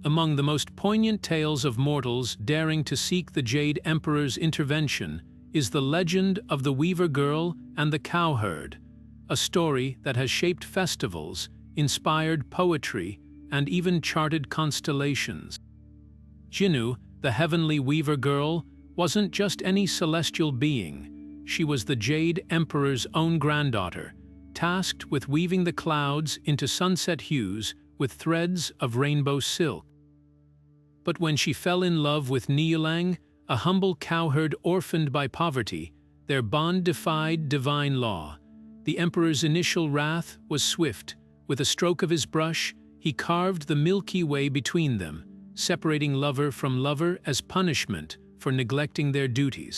Among the most poignant tales of mortals daring to seek the Jade Emperor's intervention is the legend of the Weaver Girl and the Cowherd, a story that has shaped festivals, inspired poetry, and even charted constellations. Jinnu, the heavenly Weaver Girl, wasn't just any celestial being. She was the Jade Emperor's own granddaughter, tasked with weaving the clouds into sunset hues with threads of rainbow silk. But when she fell in love with Niulang, a humble cowherd orphaned by poverty, their bond defied divine law. The Emperor's initial wrath was swift. With a stroke of his brush, he carved the Milky Way between them, separating lover from lover as punishment for neglecting their duties.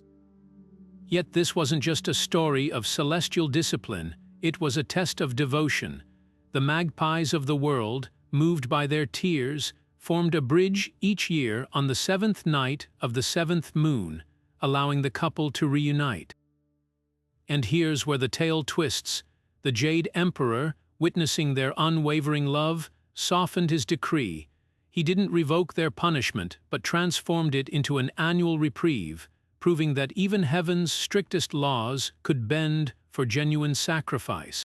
Yet this wasn't just a story of celestial discipline, it was a test of devotion. The magpies of the world, moved by their tears, formed a bridge each year on the seventh night of the seventh moon, allowing the couple to reunite. And here's where the tale twists. The Jade Emperor, witnessing their unwavering love, softened his decree. He didn't revoke their punishment, but transformed it into an annual reprieve, proving that even heaven's strictest laws could bend for genuine sacrifice.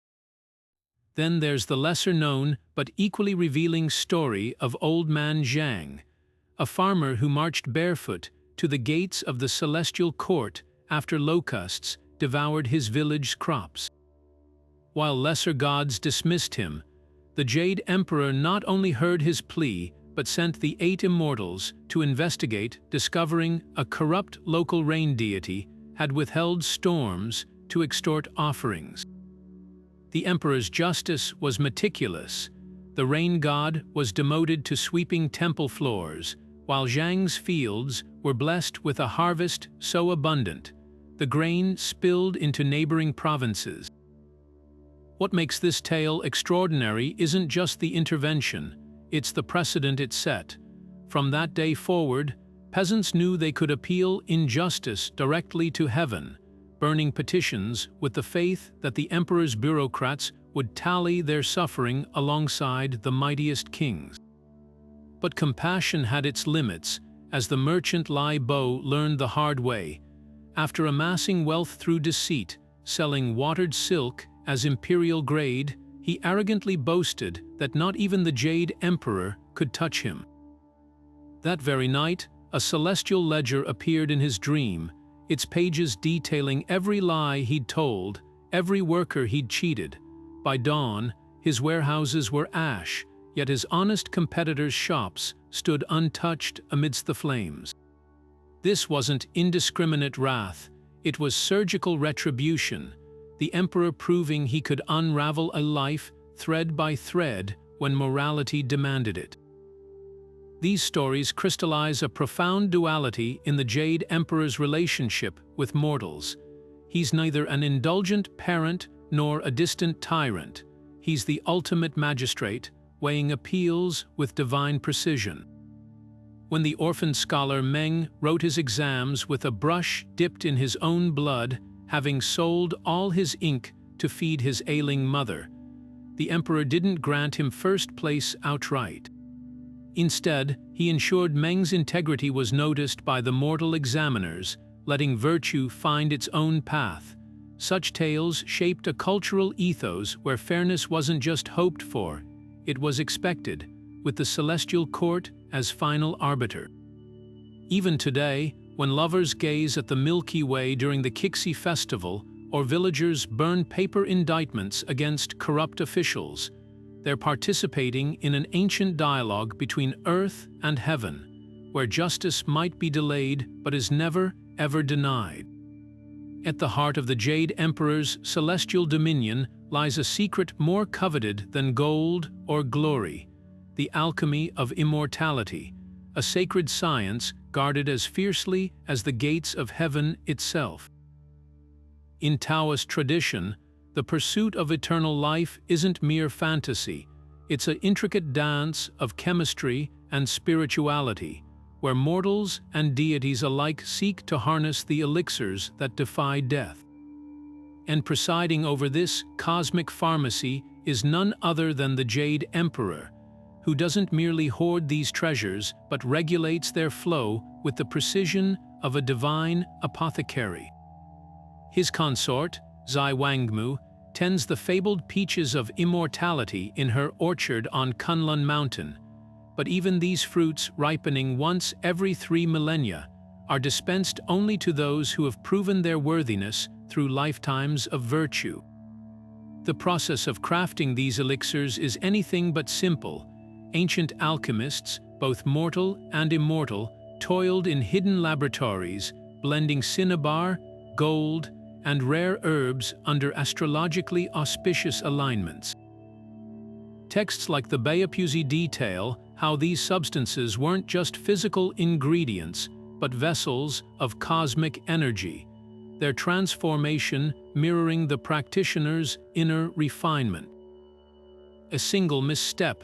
Then there's the lesser-known but equally revealing story of Old Man Zhang, a farmer who marched barefoot to the gates of the celestial court after locusts devoured his village's crops. While lesser gods dismissed him, the Jade Emperor not only heard his plea but sent the 8 immortals to investigate, discovering a corrupt local rain deity had withheld storms to extort offerings. The Emperor's justice was meticulous. The rain god was demoted to sweeping temple floors, while Zhang's fields were blessed with a harvest so abundant, the grain spilled into neighboring provinces. What makes this tale extraordinary isn't just the intervention, it's the precedent it set. From that day forward, peasants knew they could appeal injustice directly to heaven, burning petitions with the faith that the emperor's bureaucrats would tally their suffering alongside the mightiest kings. But compassion had its limits, as the merchant Lai Bo learned the hard way. After amassing wealth through deceit, selling watered silk as imperial grade, he arrogantly boasted that not even the Jade Emperor could touch him. That very night, a celestial ledger appeared in his dream, its pages detailing every lie he'd told, every worker he'd cheated. By dawn, his warehouses were ash, yet his honest competitors' shops stood untouched amidst the flames. This wasn't indiscriminate wrath, it was surgical retribution, the emperor proving he could unravel a life thread by thread when morality demanded it. These stories crystallize a profound duality in the Jade Emperor's relationship with mortals. He's neither an indulgent parent nor a distant tyrant. He's the ultimate magistrate, weighing appeals with divine precision. When the orphaned scholar Meng wrote his exams with a brush dipped in his own blood, having sold all his ink to feed his ailing mother, the emperor didn't grant him first place outright. Instead, he ensured Meng's integrity was noticed by the mortal examiners, letting virtue find its own path. Such tales shaped a cultural ethos where fairness wasn't just hoped for, it was expected, with the celestial court as final arbiter. Even today, when lovers gaze at the Milky Way during the Kixi festival, or villagers burn paper indictments against corrupt officials, they're participating in an ancient dialogue between earth and heaven, where justice might be delayed but is never, ever denied. At the heart of the Jade Emperor's celestial dominion lies a secret more coveted than gold or glory, the alchemy of immortality, a sacred science guarded as fiercely as the gates of heaven itself. In Taoist tradition, the pursuit of eternal life isn't mere fantasy, it's an intricate dance of chemistry and spirituality, where mortals and deities alike seek to harness the elixirs that defy death. And presiding over this cosmic pharmacy is none other than the Jade Emperor, who doesn't merely hoard these treasures but regulates their flow with the precision of a divine apothecary. His consort, Zai Wangmu, tends the fabled peaches of immortality in her orchard on Kunlun Mountain, but even these fruits, ripening once every 3 millennia, are dispensed only to those who have proven their worthiness through lifetimes of virtue. The process of crafting these elixirs is anything but simple. Ancient alchemists, both mortal and immortal, toiled in hidden laboratories, blending cinnabar, gold, and rare herbs under astrologically auspicious alignments. Texts like the Bayapuzi detail how these substances weren't just physical ingredients, but vessels of cosmic energy, their transformation mirroring the practitioner's inner refinement. A single misstep,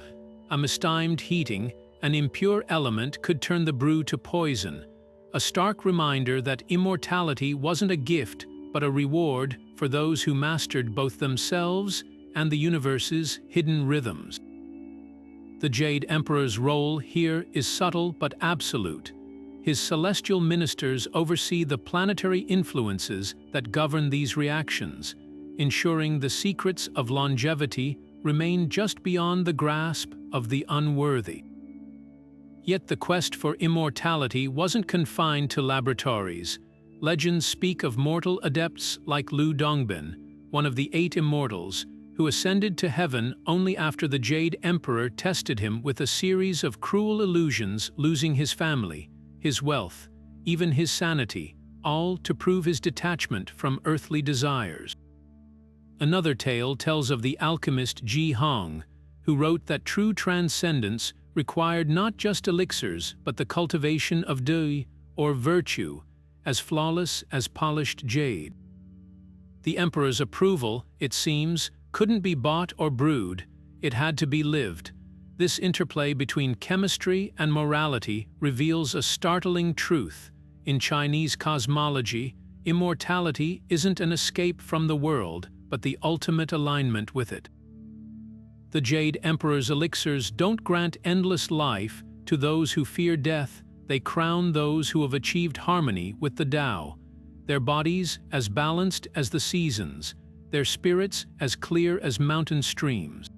a mistimed heating, an impure element could turn the brew to poison, a stark reminder that immortality wasn't a gift but a reward for those who mastered both themselves and the universe's hidden rhythms. The Jade Emperor's role here is subtle but absolute. His celestial ministers oversee the planetary influences that govern these reactions, ensuring the secrets of longevity remain just beyond the grasp of the unworthy. Yet the quest for immortality wasn't confined to laboratories. Legends speak of mortal adepts like Lu Dongbin, one of the 8 immortals, who ascended to heaven only after the Jade Emperor tested him with a series of cruel illusions, losing his family, his wealth, even his sanity, all to prove his detachment from earthly desires. Another tale tells of the alchemist Ji Hong, who wrote that true transcendence required not just elixirs but the cultivation of dui, or virtue, as flawless as polished jade. The emperor's approval, it seems, couldn't be bought or brewed, it had to be lived. This interplay between chemistry and morality reveals a startling truth. In Chinese cosmology, immortality isn't an escape from the world, but the ultimate alignment with it. The Jade Emperor's elixirs don't grant endless life to those who fear death, they crown those who have achieved harmony with the Tao, their bodies as balanced as the seasons, their spirits as clear as mountain streams.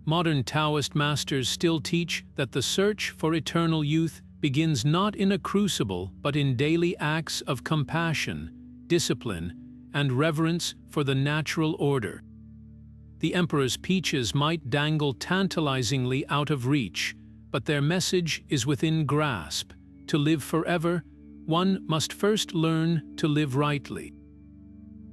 Modern Taoist masters still teach that the search for eternal youth begins not in a crucible but in daily acts of compassion, discipline, and reverence for the natural order. The Emperor's peaches might dangle tantalizingly out of reach, but their message is within grasp. To live forever, one must first learn to live rightly.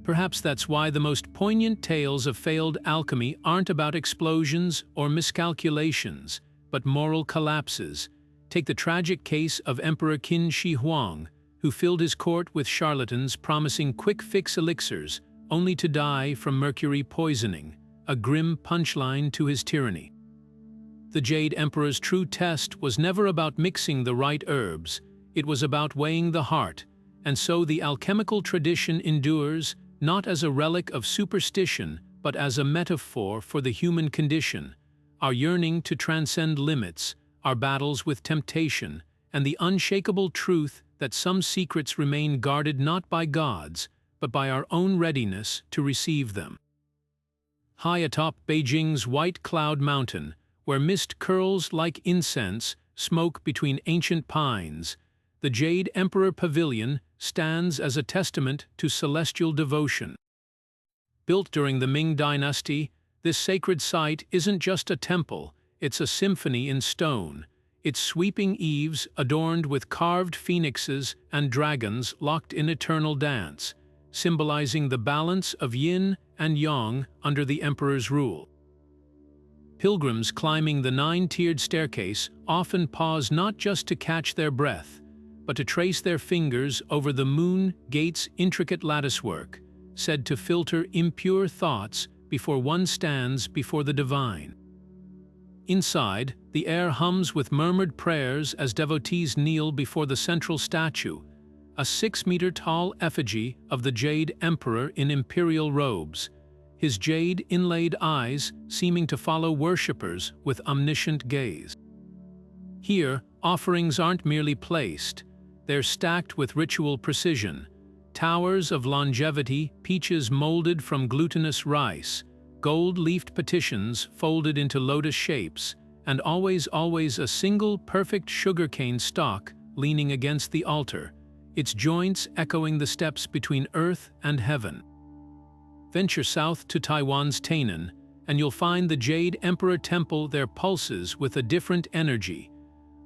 Perhaps that's why the most poignant tales of failed alchemy aren't about explosions or miscalculations, but moral collapses. Take the tragic case of Emperor Qin Shi Huang, who filled his court with charlatans promising quick-fix elixirs, only to die from mercury poisoning, a grim punchline to his tyranny. The Jade Emperor's true test was never about mixing the right herbs, it was about weighing the heart, and so the alchemical tradition endures, not as a relic of superstition, but as a metaphor for the human condition, our yearning to transcend limits, our battles with temptation, and the unshakable truth that some secrets remain guarded not by gods, but by our own readiness to receive them. High atop Beijing's White Cloud Mountain, where mist curls like incense, smoke between ancient pines, the Jade Emperor Pavilion stands as a testament to celestial devotion. Built during the Ming Dynasty, this sacred site isn't just a temple, it's a symphony in stone, its sweeping eaves adorned with carved phoenixes and dragons locked in eternal dance, symbolizing the balance of yin and yang under the emperor's rule. Pilgrims climbing the 9-tiered staircase often pause not just to catch their breath, but to trace their fingers over the moon gate's intricate latticework, said to filter impure thoughts before one stands before the divine. Inside, the air hums with murmured prayers as devotees kneel before the central statue, a 6-meter-tall effigy of the Jade Emperor in imperial robes, his jade-inlaid eyes seeming to follow worshippers with omniscient gaze. Here, offerings aren't merely placed, they're stacked with ritual precision. Towers of longevity, peaches molded from glutinous rice, gold-leafed petitions folded into lotus shapes, and always a single perfect sugarcane stalk leaning against the altar, its joints echoing the steps between earth and heaven. Venture south to Taiwan's Tainan, and you'll find the Jade Emperor Temple there pulses with a different energy.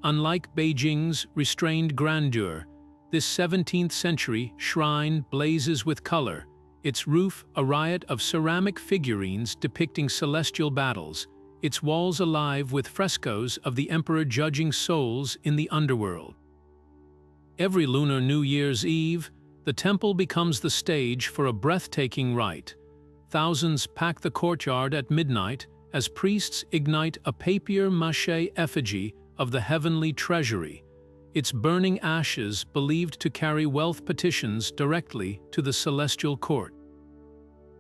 Unlike Beijing's restrained grandeur, this 17th-century shrine blazes with color, its roof a riot of ceramic figurines depicting celestial battles, its walls alive with frescoes of the emperor judging souls in the underworld. Every lunar New Year's Eve, the temple becomes the stage for a breathtaking rite. Thousands pack the courtyard at midnight as priests ignite a papier-mâché effigy of the heavenly treasury, its burning ashes believed to carry wealth petitions directly to the celestial court.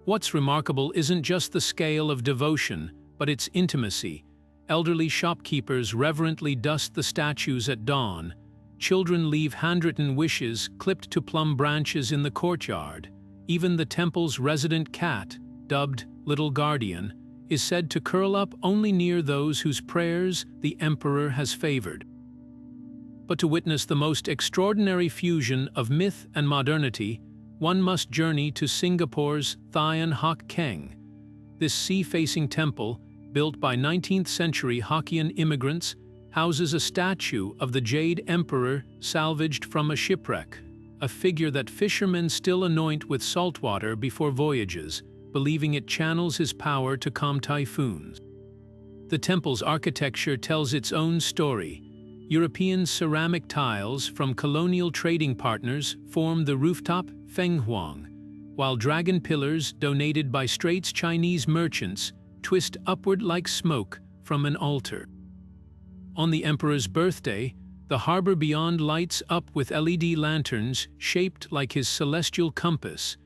What's remarkable isn't just the scale of devotion, but its intimacy. Elderly shopkeepers reverently dust the statues at dawn. Children leave handwritten wishes clipped to plum branches in the courtyard. Even the temple's resident cat, dubbed Little Guardian, is said to curl up only near those whose prayers the emperor has favored. But to witness the most extraordinary fusion of myth and modernity, one must journey to Singapore's Thian Hock Keng. This sea-facing temple, built by 19th-century Hokkien immigrants, houses a statue of the Jade Emperor salvaged from a shipwreck, a figure that fishermen still anoint with salt water before voyages, believing it channels his power to calm typhoons. The temple's architecture tells its own story. European ceramic tiles from colonial trading partners form the rooftop fenghuang, while dragon pillars donated by Straits Chinese merchants twist upward like smoke from an altar. On the emperor's birthday, the harbor beyond lights up with LED lanterns shaped like his celestial compass,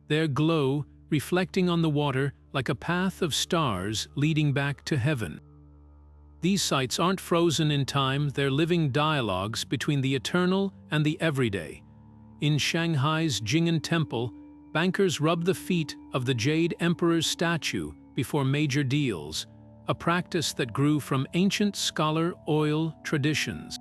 their glow reflecting on the water like a path of stars leading back to heaven. These sites aren't frozen in time, they're living dialogues between the eternal and the everyday. In Shanghai's Jing'an Temple, bankers rub the feet of the Jade Emperor's statue before major deals, a practice that grew from ancient scholar oil traditions.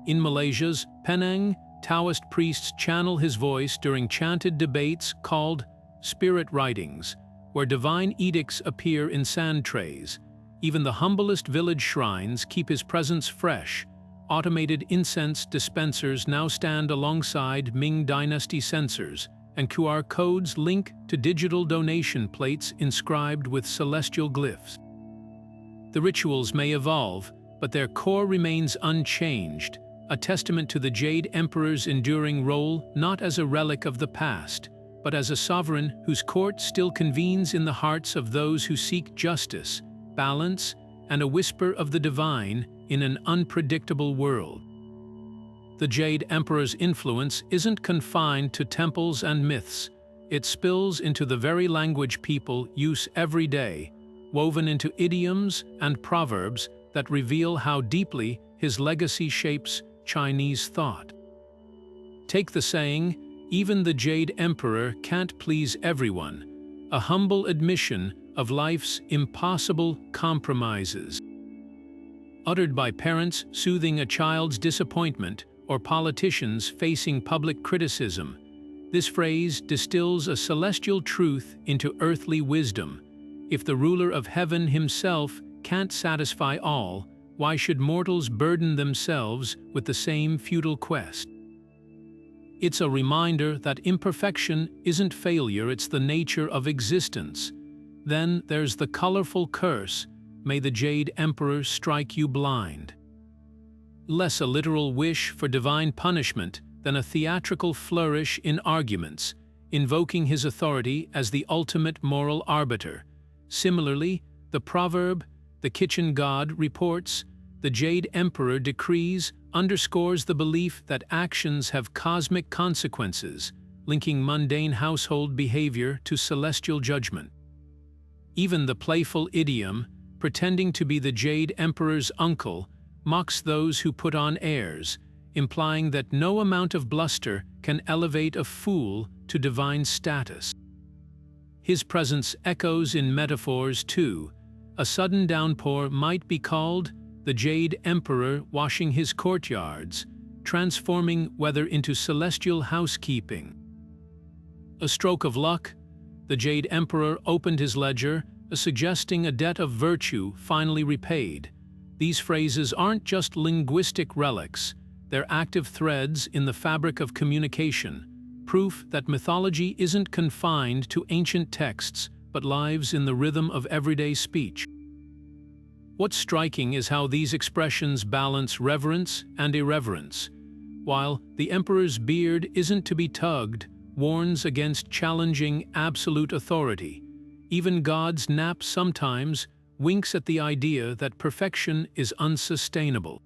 In Malaysia's Penang, Taoist priests channel his voice during chanted debates called spirit writings, where divine edicts appear in sand trays. Even the humblest village shrines keep his presence fresh. Automated incense dispensers now stand alongside Ming Dynasty censers, and QR codes link to digital donation plates inscribed with celestial glyphs. The rituals may evolve, but their core remains unchanged, a testament to the Jade Emperor's enduring role not as a relic of the past, but as a sovereign whose court still convenes in the hearts of those who seek justice, balance, and a whisper of the divine in an unpredictable world. The Jade Emperor's influence isn't confined to temples and myths. It spills into the very language people use every day, woven into idioms and proverbs that reveal how deeply his legacy shapes Chinese thought. Take the saying, "Even the Jade Emperor can't please everyone," a humble admission of life's impossible compromises. Uttered by parents soothing a child's disappointment or politicians facing public criticism, this phrase distills a celestial truth into earthly wisdom. If the ruler of heaven himself can't satisfy all, why should mortals burden themselves with the same futile quest? It's a reminder that imperfection isn't failure, it's the nature of existence. Then there's the colorful curse, "May the Jade Emperor strike you blind." Less a literal wish for divine punishment than a theatrical flourish in arguments, invoking his authority as the ultimate moral arbiter. Similarly, the proverb, the kitchen god, reports, the Jade Emperor decrees, underscores the belief that actions have cosmic consequences, linking mundane household behavior to celestial judgment. Even the playful idiom, pretending to be the Jade Emperor's uncle, mocks those who put on airs, implying that no amount of bluster can elevate a fool to divine status. His presence echoes in metaphors too. A sudden downpour might be called the Jade Emperor washing his courtyards, transforming weather into celestial housekeeping. A stroke of luck, the Jade Emperor opened his ledger, suggesting a debt of virtue finally repaid. These phrases aren't just linguistic relics, they're active threads in the fabric of communication, proof that mythology isn't confined to ancient texts, but lives in the rhythm of everyday speech. What's striking is how these expressions balance reverence and irreverence. While the emperor's beard isn't to be tugged, warns against challenging absolute authority. Even God's nap sometimes winks at the idea that perfection is unsustainable.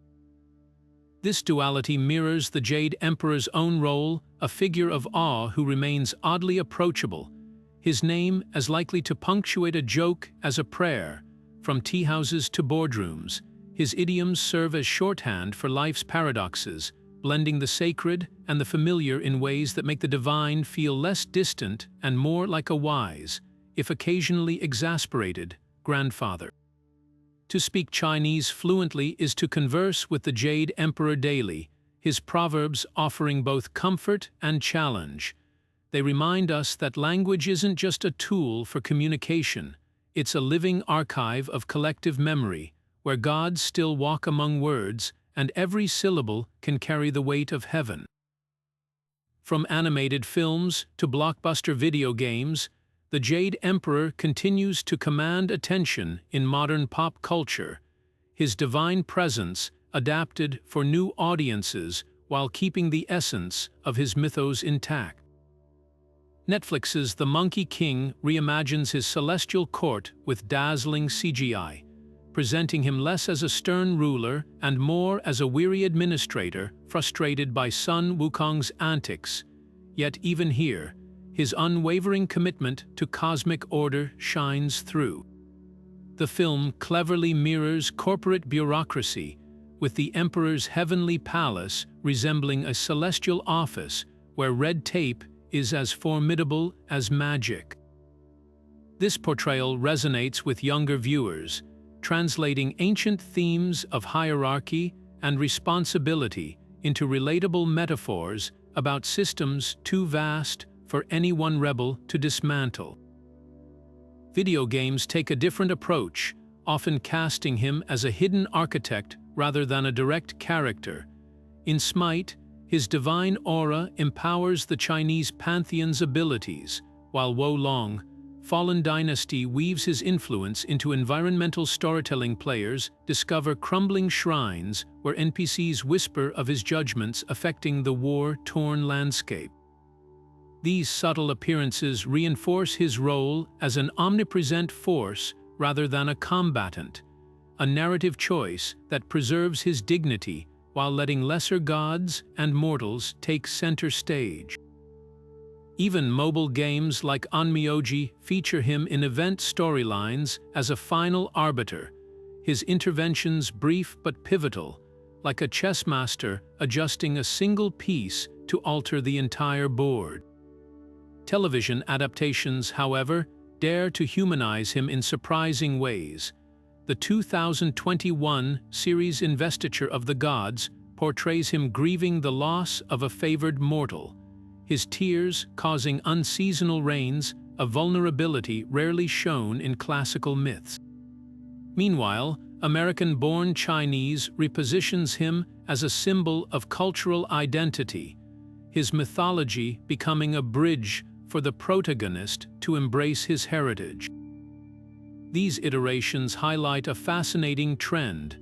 This duality mirrors the Jade Emperor's own role, a figure of awe who remains oddly approachable, his name as likely to punctuate a joke as a prayer. From tea houses to boardrooms, his idioms serve as shorthand for life's paradoxes, blending the sacred and the familiar in ways that make the divine feel less distant and more like a wise, if occasionally exasperated, grandfather. To speak Chinese fluently is to converse with the Jade Emperor daily, his proverbs offering both comfort and challenge. They remind us that language isn't just a tool for communication, it's a living archive of collective memory, where gods still walk among words and every syllable can carry the weight of heaven. From animated films to blockbuster video games, the Jade Emperor continues to command attention in modern pop culture, his divine presence adapted for new audiences while keeping the essence of his mythos intact. Netflix's The Monkey King reimagines his celestial court with dazzling CGI, presenting him less as a stern ruler and more as a weary administrator frustrated by Sun Wukong's antics. Yet even here, his unwavering commitment to cosmic order shines through. The film cleverly mirrors corporate bureaucracy, with the Emperor's heavenly palace resembling a celestial office where red tape is as formidable as magic. This portrayal resonates with younger viewers, translating ancient themes of hierarchy and responsibility into relatable metaphors about systems too vast for any one rebel to dismantle. Video games take a different approach, often casting him as a hidden architect rather than a direct character. In Smite, his divine aura empowers the Chinese pantheon's abilities, while Wo Long, Fallen Dynasty weaves his influence into environmental storytelling. Players discover crumbling shrines where NPCs whisper of his judgments affecting the war-torn landscape. These subtle appearances reinforce his role as an omnipresent force rather than a combatant, a narrative choice that preserves his dignity while letting lesser gods and mortals take center stage. Even mobile games like Onmyoji feature him in event storylines as a final arbiter, his interventions brief but pivotal, like a chess master adjusting a single piece to alter the entire board. Television adaptations, however, dare to humanize him in surprising ways. The 2021 series Investiture of the Gods portrays him grieving the loss of a favored mortal, his tears causing unseasonal rains, a vulnerability rarely shown in classical myths. Meanwhile, American-born Chinese repositions him as a symbol of cultural identity, his mythology becoming a bridge for the protagonist to embrace his heritage. These iterations highlight a fascinating trend.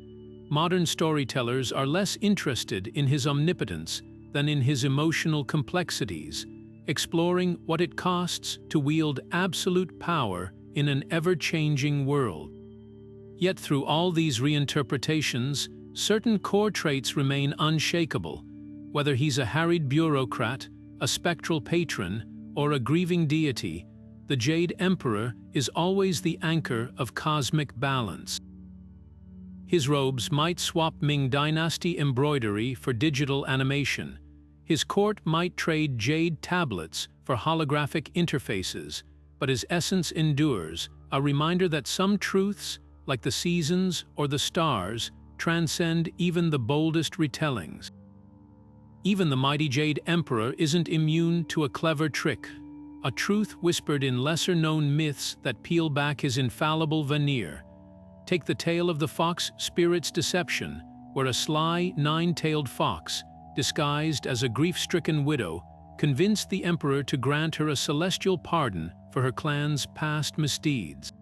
Modern storytellers are less interested in his omnipotence than in his emotional complexities, exploring what it costs to wield absolute power in an ever-changing world. Yet through all these reinterpretations, certain core traits remain unshakable. Whether he's a harried bureaucrat, a spectral patron, or a grieving deity, the Jade Emperor is always the anchor of cosmic balance. His robes might swap Ming Dynasty embroidery for digital animation. His court might trade jade tablets for holographic interfaces, but his essence endures, a reminder that some truths, like the seasons or the stars, transcend even the boldest retellings. Even the mighty Jade Emperor isn't immune to a clever trick, a truth whispered in lesser-known myths that peel back his infallible veneer. Take the tale of the fox spirit's deception, where a sly, nine-tailed fox, disguised as a grief-stricken widow, convinced the emperor to grant her a celestial pardon for her clan's past misdeeds.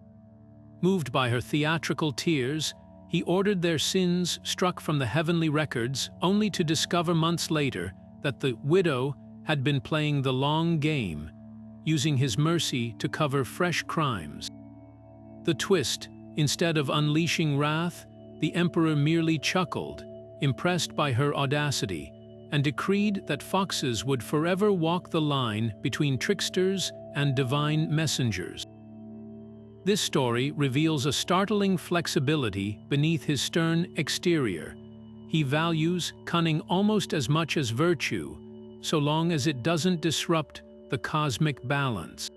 Moved by her theatrical tears, he ordered their sins struck from the heavenly records, only to discover months later that the widow had been playing the long game, using his mercy to cover fresh crimes. The twist: instead of unleashing wrath, the emperor merely chuckled, impressed by her audacity, and decreed that foxes would forever walk the line between tricksters and divine messengers. This story reveals a startling flexibility beneath his stern exterior. He values cunning almost as much as virtue, so long as it doesn't disrupt the cosmic balance.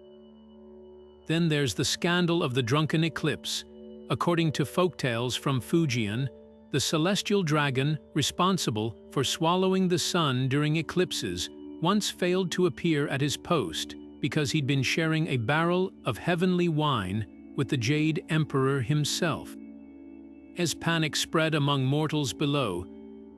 Then there's the scandal of the drunken eclipse. According to folktales from Fujian, the celestial dragon responsible for swallowing the sun during eclipses once failed to appear at his post because he'd been sharing a barrel of heavenly wine with the Jade Emperor himself. As panic spread among mortals below,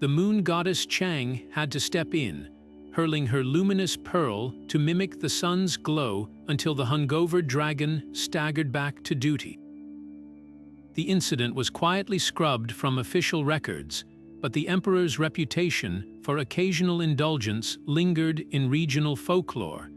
the moon goddess Chang had to step in, hurling her luminous pearl to mimic the sun's glow until the hungover dragon staggered back to duty. The incident was quietly scrubbed from official records, but the emperor's reputation for occasional indulgence lingered in regional folklore.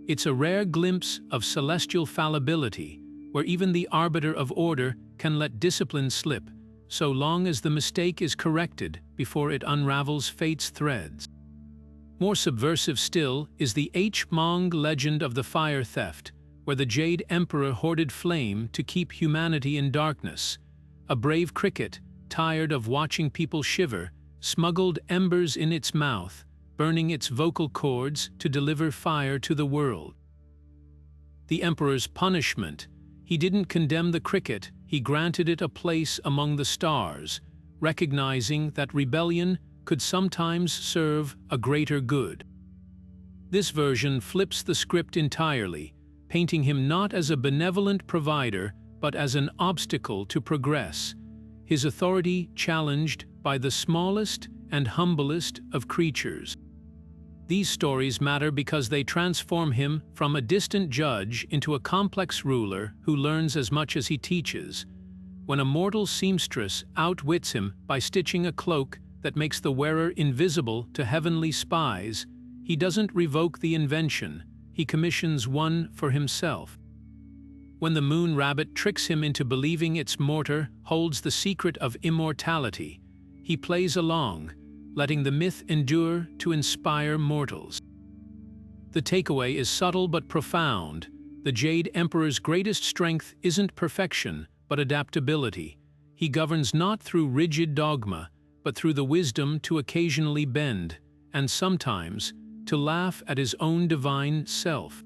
It's a rare glimpse of celestial fallibility, where even the arbiter of order can let discipline slip, so long as the mistake is corrected before it unravels fate's threads. More subversive still is the Hmong legend of the fire theft, where the Jade Emperor hoarded flame to keep humanity in darkness. A brave cricket, tired of watching people shiver, smuggled embers in its mouth, burning its vocal cords to deliver fire to the world. The Emperor's punishment: he didn't condemn the cricket, he granted it a place among the stars, recognizing that rebellion could sometimes serve a greater good. This version flips the script entirely, painting him not as a benevolent provider, but as an obstacle to progress, his authority challenged by the smallest and humblest of creatures. These stories matter because they transform him from a distant judge into a complex ruler who learns as much as he teaches. When a mortal seamstress outwits him by stitching a cloak that makes the wearer invisible to heavenly spies, he doesn't revoke the invention, he commissions one for himself. When the moon rabbit tricks him into believing its mortar holds the secret of immortality, he plays along, letting the myth endure to inspire mortals. The takeaway is subtle but profound. The Jade Emperor's greatest strength isn't perfection, but adaptability. He governs not through rigid dogma, but through the wisdom to occasionally bend, and sometimes to laugh at his own divine self.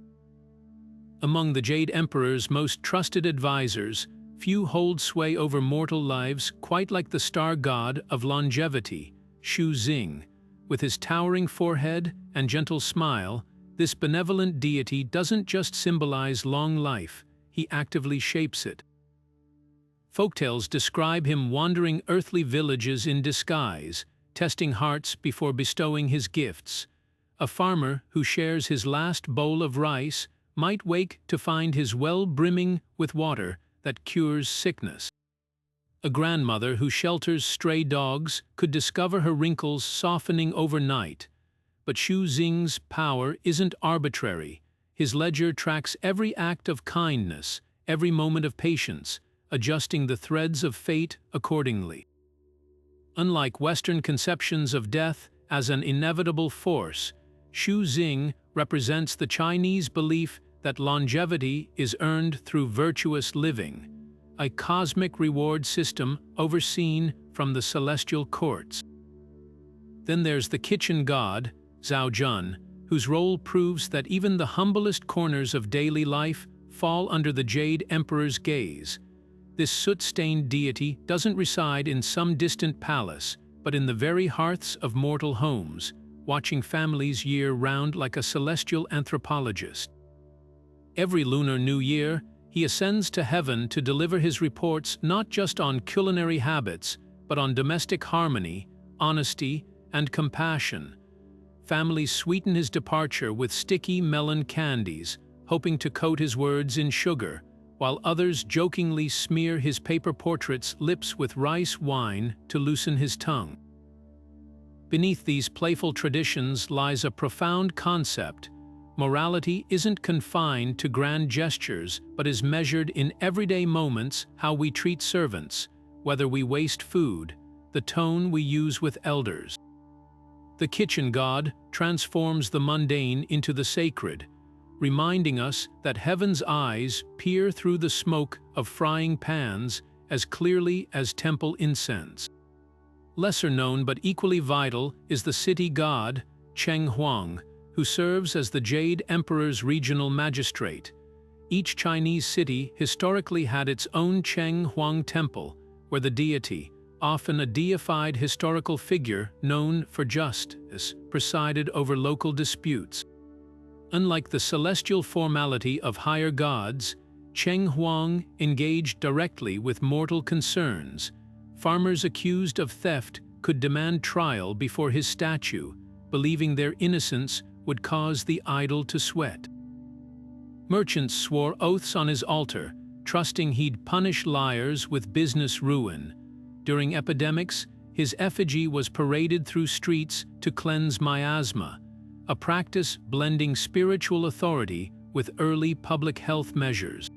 Among the Jade Emperor's most trusted advisors, few hold sway over mortal lives quite like the star god of longevity, Shu Xing. With his towering forehead and gentle smile, this benevolent deity doesn't just symbolize long life, he actively shapes it. Folktales describe him wandering earthly villages in disguise, testing hearts before bestowing his gifts. A farmer who shares his last bowl of rice might wake to find his well brimming with water that cures sickness. A grandmother who shelters stray dogs could discover her wrinkles softening overnight. But Shu Xing's power isn't arbitrary. His ledger tracks every act of kindness, every moment of patience, adjusting the threads of fate accordingly. Unlike Western conceptions of death as an inevitable force, Shu Xing represents the Chinese belief that longevity is earned through virtuous living, a cosmic reward system overseen from the celestial courts. Then there's the kitchen god, Zhao Jun, whose role proves that even the humblest corners of daily life fall under the Jade Emperor's gaze. This soot-stained deity doesn't reside in some distant palace, but in the very hearths of mortal homes, watching families year-round like a celestial anthropologist. Every lunar new year, he ascends to heaven to deliver his reports not just on culinary habits, but on domestic harmony, honesty, and compassion. Families sweeten his departure with sticky melon candies, hoping to coat his words in sugar, while others jokingly smear his paper portrait's lips with rice wine to loosen his tongue. Beneath these playful traditions lies a profound concept. Morality isn't confined to grand gestures, but is measured in everyday moments: how we treat servants, whether we waste food, the tone we use with elders. The kitchen god transforms the mundane into the sacred, reminding us that heaven's eyes peer through the smoke of frying pans as clearly as temple incense. Lesser known but equally vital is the city god, Cheng Huang, who serves as the Jade Emperor's regional magistrate. Each Chinese city historically had its own Cheng Huang temple, where the deity, often a deified historical figure known for justice, presided over local disputes. Unlike the celestial formality of higher gods, Cheng Huang engaged directly with mortal concerns. Farmers accused of theft could demand trial before his statue, believing their innocence would cause the idol to sweat. Merchants swore oaths on his altar, trusting he'd punish liars with business ruin. During epidemics, his effigy was paraded through streets to cleanse miasma, a practice blending spiritual authority with early public health measures.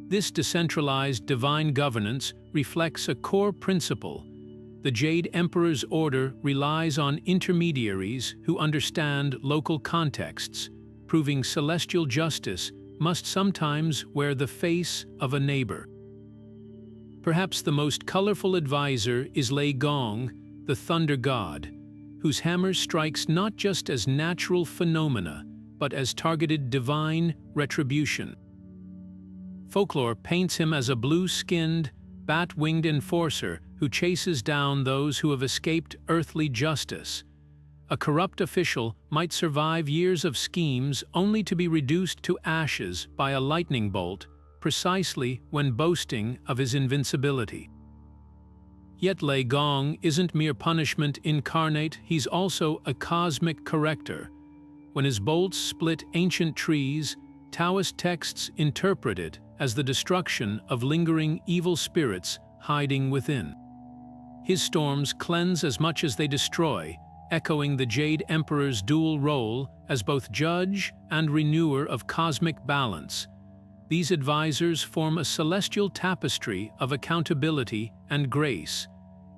This decentralized divine governance reflects a core principle. The Jade Emperor's order relies on intermediaries who understand local contexts, proving celestial justice must sometimes wear the face of a neighbor. Perhaps the most colorful advisor is Lei Gong, the thunder god, whose hammer strikes not just as natural phenomena, but as targeted divine retribution. Folklore paints him as a blue-skinned, bat-winged enforcer who chases down those who have escaped earthly justice. A corrupt official might survive years of schemes only to be reduced to ashes by a lightning bolt, precisely when boasting of his invincibility. Yet Lei Gong isn't mere punishment incarnate, he's also a cosmic corrector. When his bolts split ancient trees, Taoist texts interpret it as the destruction of lingering evil spirits hiding within. His storms cleanse as much as they destroy, echoing the Jade Emperor's dual role as both judge and renewer of cosmic balance. These advisors form a celestial tapestry of accountability and grace,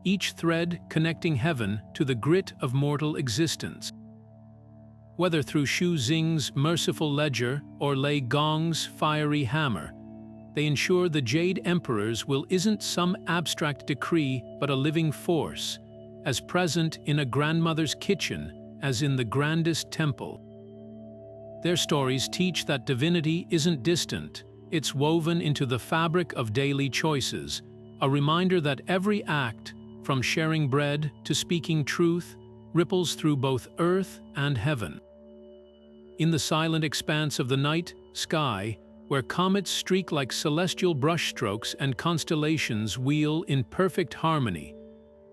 each thread connecting heaven to the grit of mortal existence. Whether through Shu Xing's merciful ledger or Lei Gong's fiery hammer, they ensure the Jade Emperor's will isn't some abstract decree but a living force, as present in a grandmother's kitchen as in the grandest temple. Their stories teach that divinity isn't distant, it's woven into the fabric of daily choices, a reminder that every act, from sharing bread to speaking truth, ripples through both earth and heaven. In the silent expanse of the night sky, where comets streak like celestial brushstrokes and constellations wheel in perfect harmony,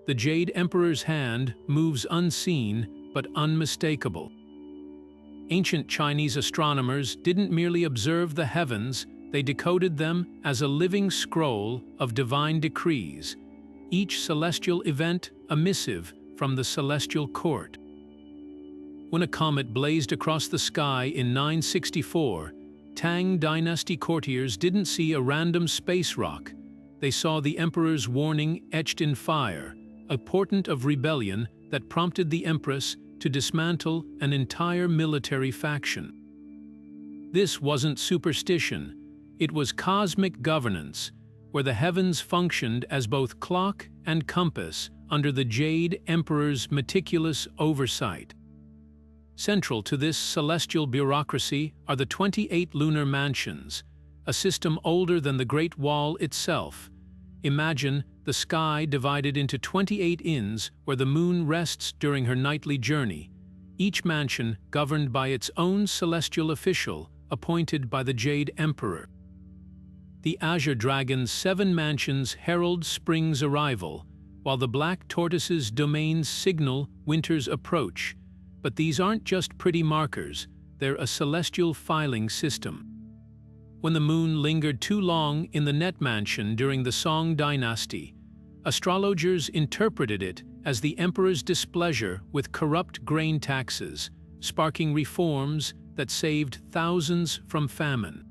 the Jade Emperor's hand moves unseen but unmistakable. Ancient Chinese astronomers didn't merely observe the heavens, they decoded them as a living scroll of divine decrees, each celestial event a missive from the celestial court. When a comet blazed across the sky in 964, Tang dynasty courtiers didn't see a random space rock. They saw the emperor's warning etched in fire, a portent of rebellion that prompted the empress to dismantle an entire military faction. This wasn't superstition, it was cosmic governance, where the heavens functioned as both clock and compass under the Jade Emperor's meticulous oversight. Central to this celestial bureaucracy are the 28 lunar mansions, a system older than the Great Wall itself. Imagine the sky divided into 28 inns where the moon rests during her nightly journey, each mansion governed by its own celestial official appointed by the Jade Emperor. The Azure Dragon's 7 mansions herald spring's arrival, while the Black Tortoise's domains signal winter's approach. But these aren't just pretty markers, they're a celestial filing system. When the moon lingered too long in the Net Mansion during the Song dynasty, astrologers interpreted it as the emperor's displeasure with corrupt grain taxes, sparking reforms that saved thousands from famine.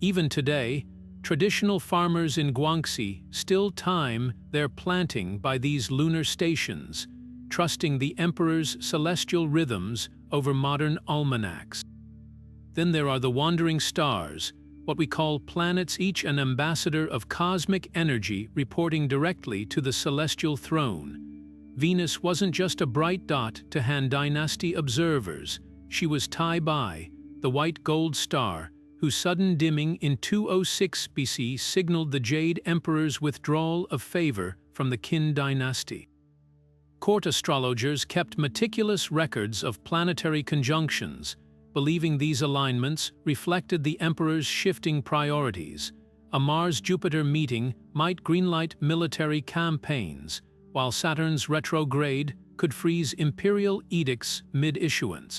Even today, traditional farmers in Guangxi still time their planting by these lunar stations, trusting the emperor's celestial rhythms over modern almanacs. Then there are the wandering stars, what we call planets, each an ambassador of cosmic energy reporting directly to the celestial throne. Venus wasn't just a bright dot to Han Dynasty observers, she was Tai Bai, the white gold star, whose sudden dimming in 206 BC signaled the Jade Emperor's withdrawal of favor from the Qin dynasty. Court astrologers kept meticulous records of planetary conjunctions, believing these alignments reflected the emperor's shifting priorities. A Mars-Jupiter meeting might greenlight military campaigns, while Saturn's retrograde could freeze imperial edicts mid-issuance.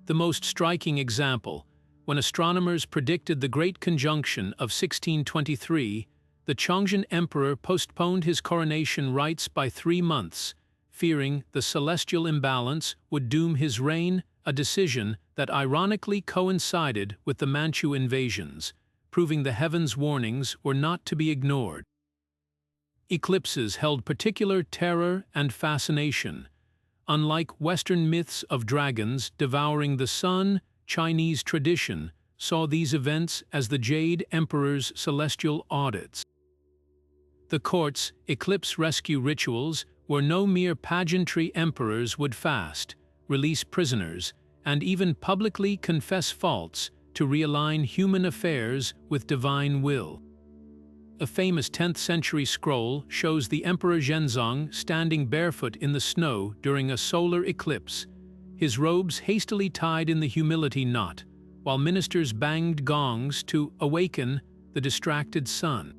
The most striking example, when astronomers predicted the Great Conjunction of 1623, the Chongzhen Emperor postponed his coronation rites by 3 months, fearing the celestial imbalance would doom his reign, a decision that ironically coincided with the Manchu invasions, proving the heavens' warnings were not to be ignored. Eclipses held particular terror and fascination. Unlike Western myths of dragons devouring the sun, Chinese tradition saw these events as the Jade Emperor's celestial audits. The court's eclipse rescue rituals were no mere pageantry. Emperors would fast, release prisoners, and even publicly confess faults to realign human affairs with divine will. A famous 10th-century scroll shows the Emperor Zhenzong standing barefoot in the snow during a solar eclipse, his robes hastily tied in the humility knot, while ministers banged gongs to awaken the distracted sun.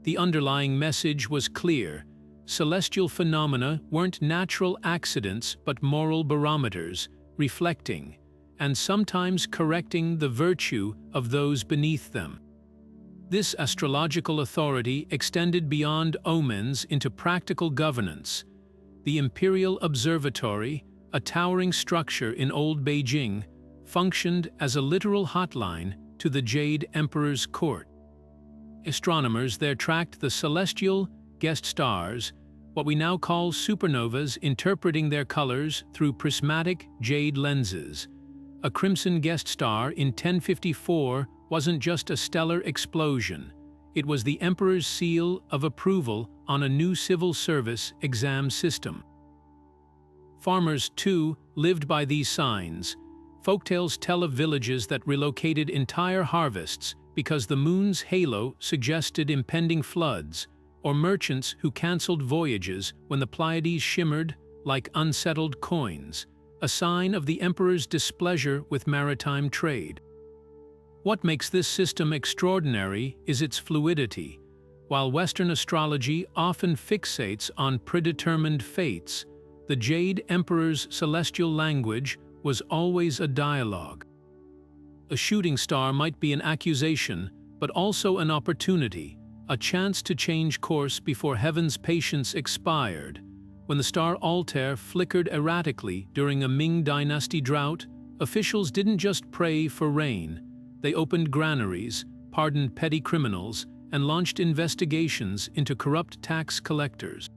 The underlying message was clear: celestial phenomena weren't natural accidents but moral barometers, reflecting, and sometimes correcting, the virtue of those beneath them. This astrological authority extended beyond omens into practical governance. The Imperial Observatory, a towering structure in Old Beijing, functioned as a literal hotline to the Jade Emperor's court. Astronomers there tracked the celestial guest stars, what we now call supernovas, interpreting their colors through prismatic jade lenses. A crimson guest star in 1054 wasn't just a stellar explosion, it was the emperor's seal of approval on a new civil service exam system. Farmers, too, lived by these signs. Folktales tell of villages that relocated entire harvests because the moon's halo suggested impending floods, or merchants who cancelled voyages when the Pleiades shimmered like unsettled coins, a sign of the emperor's displeasure with maritime trade. What makes this system extraordinary is its fluidity. While Western astrology often fixates on predetermined fates, the Jade Emperor's celestial language was always a dialogue. A shooting star might be an accusation, but also an opportunity, a chance to change course before heaven's patience expired. When the star Altair flickered erratically during a Ming dynasty drought, officials didn't just pray for rain. They opened granaries, pardoned petty criminals, and launched investigations into corrupt tax collectors.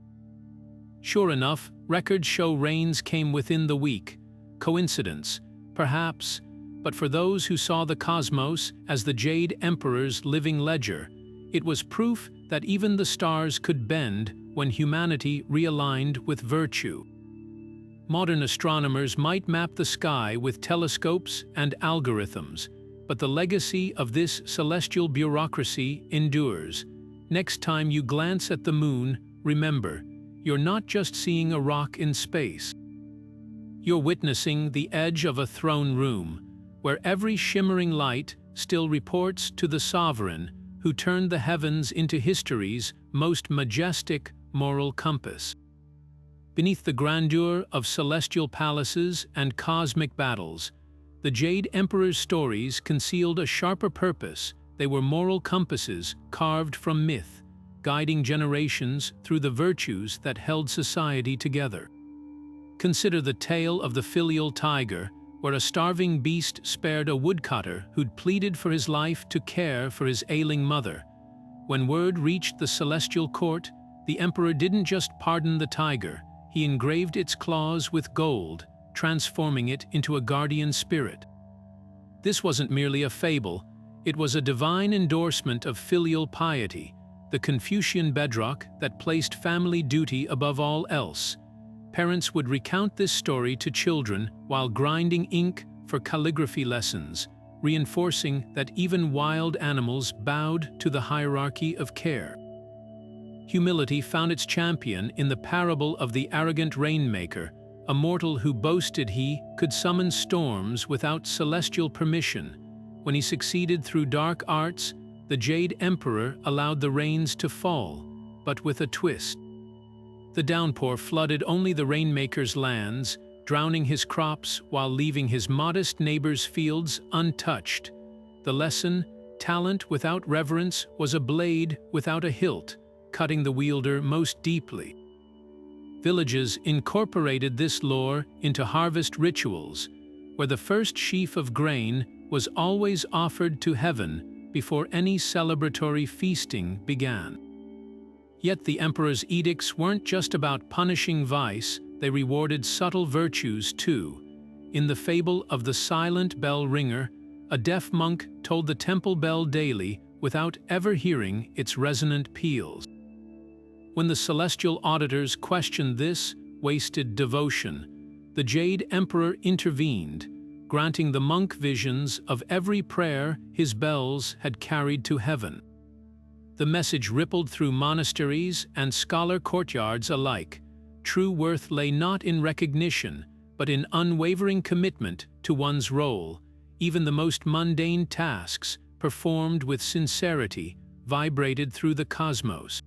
Sure enough, records show rains came within the week. Coincidence? Perhaps, but for those who saw the cosmos as the Jade Emperor's living ledger, it was proof that even the stars could bend when humanity realigned with virtue. Modern astronomers might map the sky with telescopes and algorithms, but the legacy of this celestial bureaucracy endures. Next time you glance at the moon, remember, you're not just seeing a rock in space. You're witnessing the edge of a throne room, where every shimmering light still reports to the sovereign who turned the heavens into history's most majestic moral compass. Beneath the grandeur of celestial palaces and cosmic battles, the Jade Emperor's stories concealed a sharper purpose. They were moral compasses carved from myth, guiding generations through the virtues that held society together. Consider the tale of the filial tiger, where a starving beast spared a woodcutter who'd pleaded for his life to care for his ailing mother. When word reached the celestial court, the emperor didn't just pardon the tiger, he engraved its claws with gold, transforming it into a guardian spirit. This wasn't merely a fable, it was a divine endorsement of filial piety, the Confucian bedrock that placed family duty above all else. Parents would recount this story to children while grinding ink for calligraphy lessons, reinforcing that even wild animals bowed to the hierarchy of care. Humility found its champion in the parable of the arrogant rainmaker, a mortal who boasted he could summon storms without celestial permission. When he succeeded through dark arts, the Jade Emperor allowed the rains to fall, but with a twist. The downpour flooded only the rainmaker's lands, drowning his crops while leaving his modest neighbor's fields untouched. The lesson, talent without reverence, was a blade without a hilt, cutting the wielder most deeply. Villages incorporated this lore into harvest rituals, where the first sheaf of grain was always offered to heaven before any celebratory feasting began. Yet the emperor's edicts weren't just about punishing vice, they rewarded subtle virtues too. In the fable of the silent bell ringer, a deaf monk told the temple bell daily without ever hearing its resonant peals. When the celestial auditors questioned this wasted devotion, the Jade Emperor intervened, granting the monk visions of every prayer his bells had carried to heaven. The message rippled through monasteries and scholar courtyards alike. True worth lay not in recognition, but in unwavering commitment to one's role. Even the most mundane tasks, performed with sincerity, vibrated through the cosmos.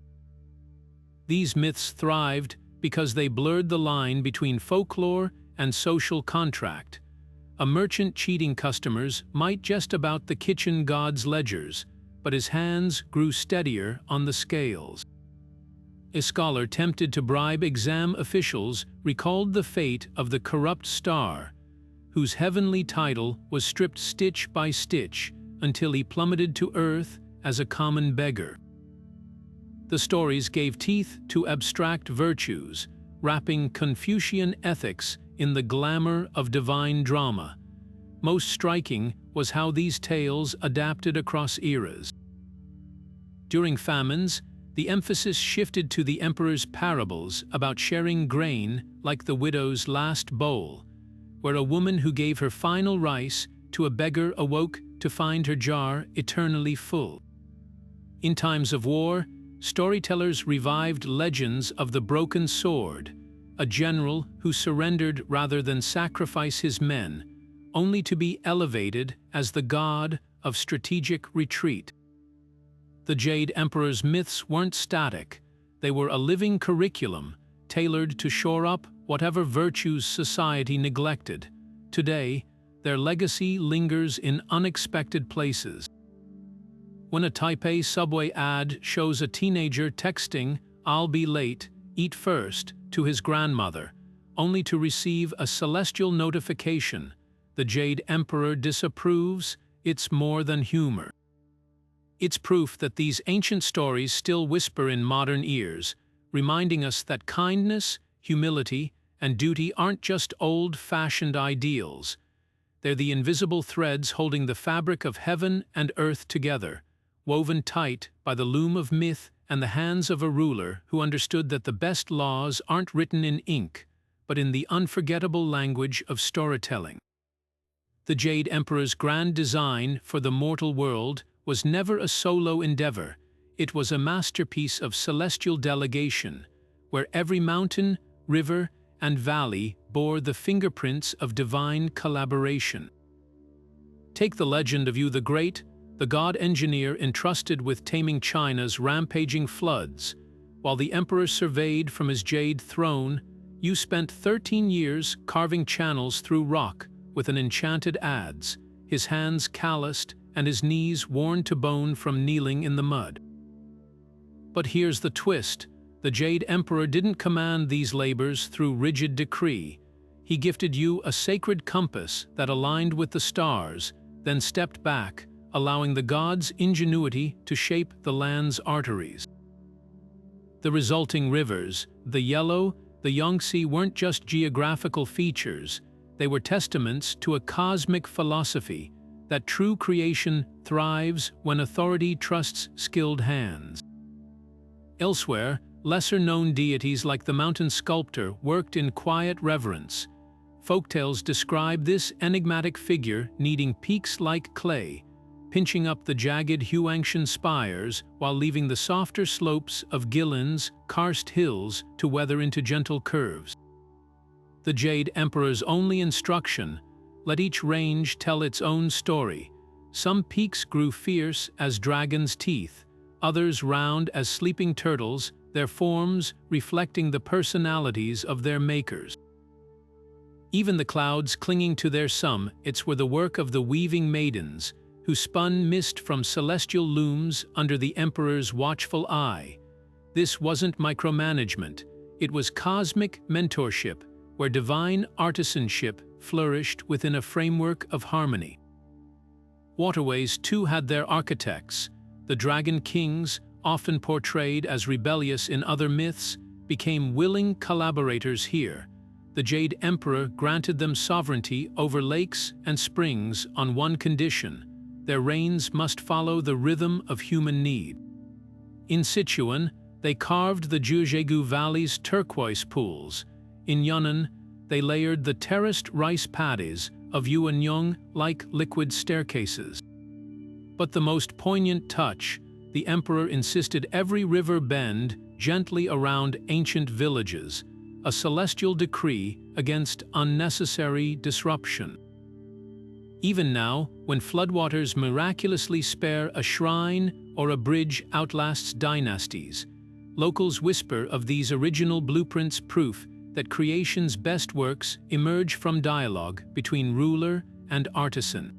These myths thrived because they blurred the line between folklore and social contract. A merchant cheating customers might jest about the kitchen god's ledgers, but his hands grew steadier on the scales. A scholar tempted to bribe exam officials recalled the fate of the corrupt star, whose heavenly title was stripped stitch by stitch until he plummeted to earth as a common beggar. The stories gave teeth to abstract virtues, wrapping Confucian ethics in the glamour of divine drama. Most striking was how these tales adapted across eras. During famines, the emphasis shifted to the emperor's parables about sharing grain like the widow's last bowl, where a woman who gave her final rice to a beggar awoke to find her jar eternally full. In times of war, storytellers revived legends of the broken sword, a general who surrendered rather than sacrifice his men, only to be elevated as the god of strategic retreat. The Jade Emperor's myths weren't static, they were a living curriculum, tailored to shore up whatever virtues society neglected. Today, their legacy lingers in unexpected places. When a Taipei subway ad shows a teenager texting, "I'll be late, eat first," to his grandmother, only to receive a celestial notification, the Jade Emperor disapproves, it's more than humor. It's proof that these ancient stories still whisper in modern ears, reminding us that kindness, humility, and duty aren't just old-fashioned ideals. They're the invisible threads holding the fabric of heaven and earth together, woven tight by the loom of myth and the hands of a ruler who understood that the best laws aren't written in ink, but in the unforgettable language of storytelling. The Jade Emperor's grand design for the mortal world was never a solo endeavor. It was a masterpiece of celestial delegation, where every mountain, river, and valley bore the fingerprints of divine collaboration. Take the legend of Yu the Great, the god engineer entrusted with taming China's rampaging floods. While the emperor surveyed from his jade throne, Yu spent 13 years carving channels through rock with an enchanted adze, his hands calloused and his knees worn to bone from kneeling in the mud. But here's the twist. The Jade Emperor didn't command these labors through rigid decree. He gifted Yu a sacred compass that aligned with the stars, then stepped back, allowing the god's ingenuity to shape the land's arteries. The resulting rivers, the Yellow, the Yangtze, weren't just geographical features. They were testaments to a cosmic philosophy that true creation thrives when authority trusts skilled hands. Elsewhere, lesser-known deities like the mountain sculptor worked in quiet reverence. Folktales describe this enigmatic figure needing peaks like clay, pinching up the jagged Huangshan spires while leaving the softer slopes of Gilin's karst hills to weather into gentle curves. The Jade Emperor's only instruction: let each range tell its own story. Some peaks grew fierce as dragons' teeth, others round as sleeping turtles, their forms reflecting the personalities of their makers. Even the clouds clinging to their summits were the work of the weaving maidens, who spun mist from celestial looms under the emperor's watchful eye. This wasn't micromanagement, it was cosmic mentorship, where divine artisanship flourished within a framework of harmony. Waterways too had their architects. The dragon kings, often portrayed as rebellious in other myths, became willing collaborators here. The Jade Emperor granted them sovereignty over lakes and springs on one condition: their reigns must follow the rhythm of human need. In Sichuan, they carved the Jiuzhegu Valley's turquoise pools. In Yunnan, they layered the terraced rice paddies of Yuanyang like liquid staircases. But the most poignant touch, the emperor insisted every river bend gently around ancient villages, a celestial decree against unnecessary disruption. Even now, when floodwaters miraculously spare a shrine or a bridge outlasts dynasties, locals whisper of these original blueprints, proof that creation's best works emerge from dialogue between ruler and artisan.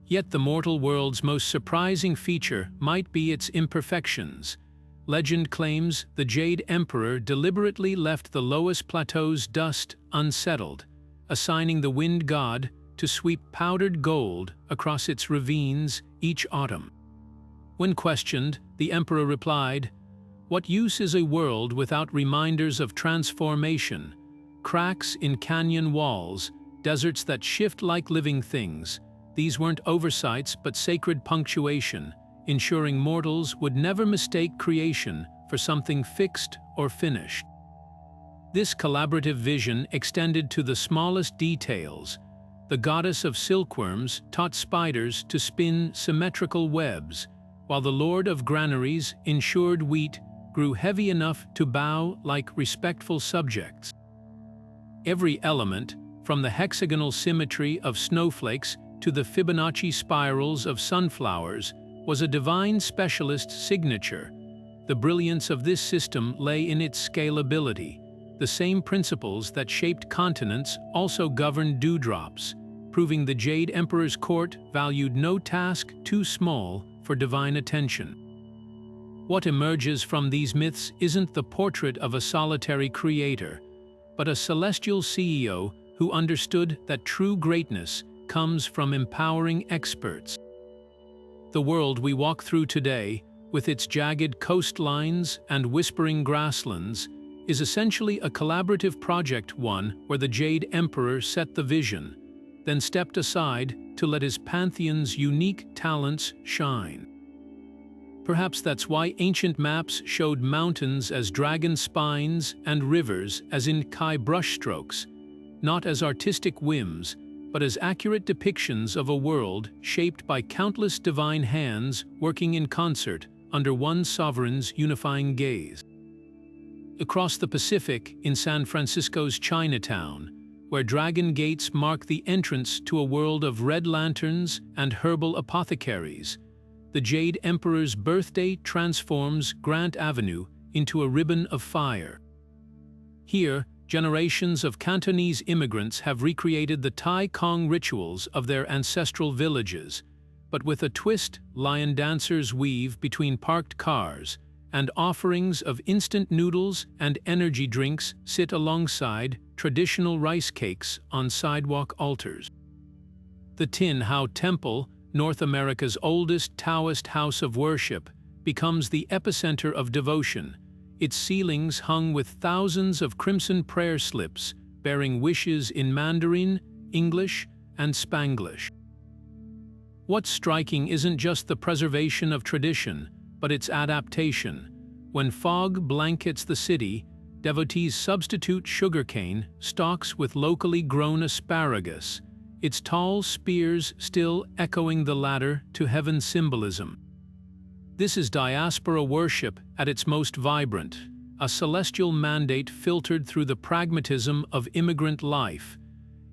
Yet the mortal world's most surprising feature might be its imperfections. Legend claims the Jade Emperor deliberately left the lowest plateau's dust unsettled, assigning the wind god to sweep powdered gold across its ravines each autumn. When questioned, the emperor replied, "What use is a world without reminders of transformation? Cracks in canyon walls, deserts that shift like living things. These weren't oversights but sacred punctuation, ensuring mortals would never mistake creation for something fixed or finished." This collaborative vision extended to the smallest details. The goddess of silkworms taught spiders to spin symmetrical webs, while the lord of granaries ensured wheat grew heavy enough to bow like respectful subjects. Every element, from the hexagonal symmetry of snowflakes to the Fibonacci spirals of sunflowers, was a divine specialist's signature. The brilliance of this system lay in its scalability. The same principles that shaped continents also governed dewdrops, proving the Jade Emperor's court valued no task too small for divine attention. What emerges from these myths isn't the portrait of a solitary creator, but a celestial CEO who understood that true greatness comes from empowering experts. The world we walk through today, with its jagged coastlines and whispering grasslands, is essentially a collaborative project, one where the Jade Emperor set the vision, then stepped aside to let his pantheon's unique talents shine. Perhaps that's why ancient maps showed mountains as dragon spines and rivers as Inkai brushstrokes, not as artistic whims, but as accurate depictions of a world shaped by countless divine hands working in concert under one sovereign's unifying gaze. Across the Pacific, in San Francisco's Chinatown, where dragon gates mark the entrance to a world of red lanterns and herbal apothecaries, the Jade Emperor's birthday transforms Grant Avenue into a ribbon of fire. Here, generations of Cantonese immigrants have recreated the Tai Kong rituals of their ancestral villages, but with a twist, lion dancers weave between parked cars, and offerings of instant noodles and energy drinks sit alongside traditional rice cakes on sidewalk altars. The Tin Hau Temple, North America's oldest Taoist house of worship, becomes the epicenter of devotion, its ceilings hung with thousands of crimson prayer slips bearing wishes in Mandarin, English, and Spanglish. What's striking isn't just the preservation of tradition, but its adaptation. When fog blankets the city, devotees substitute sugarcane stalks with locally grown asparagus, its tall spears still echoing the ladder to heaven's symbolism. This is diaspora worship at its most vibrant, a celestial mandate filtered through the pragmatism of immigrant life.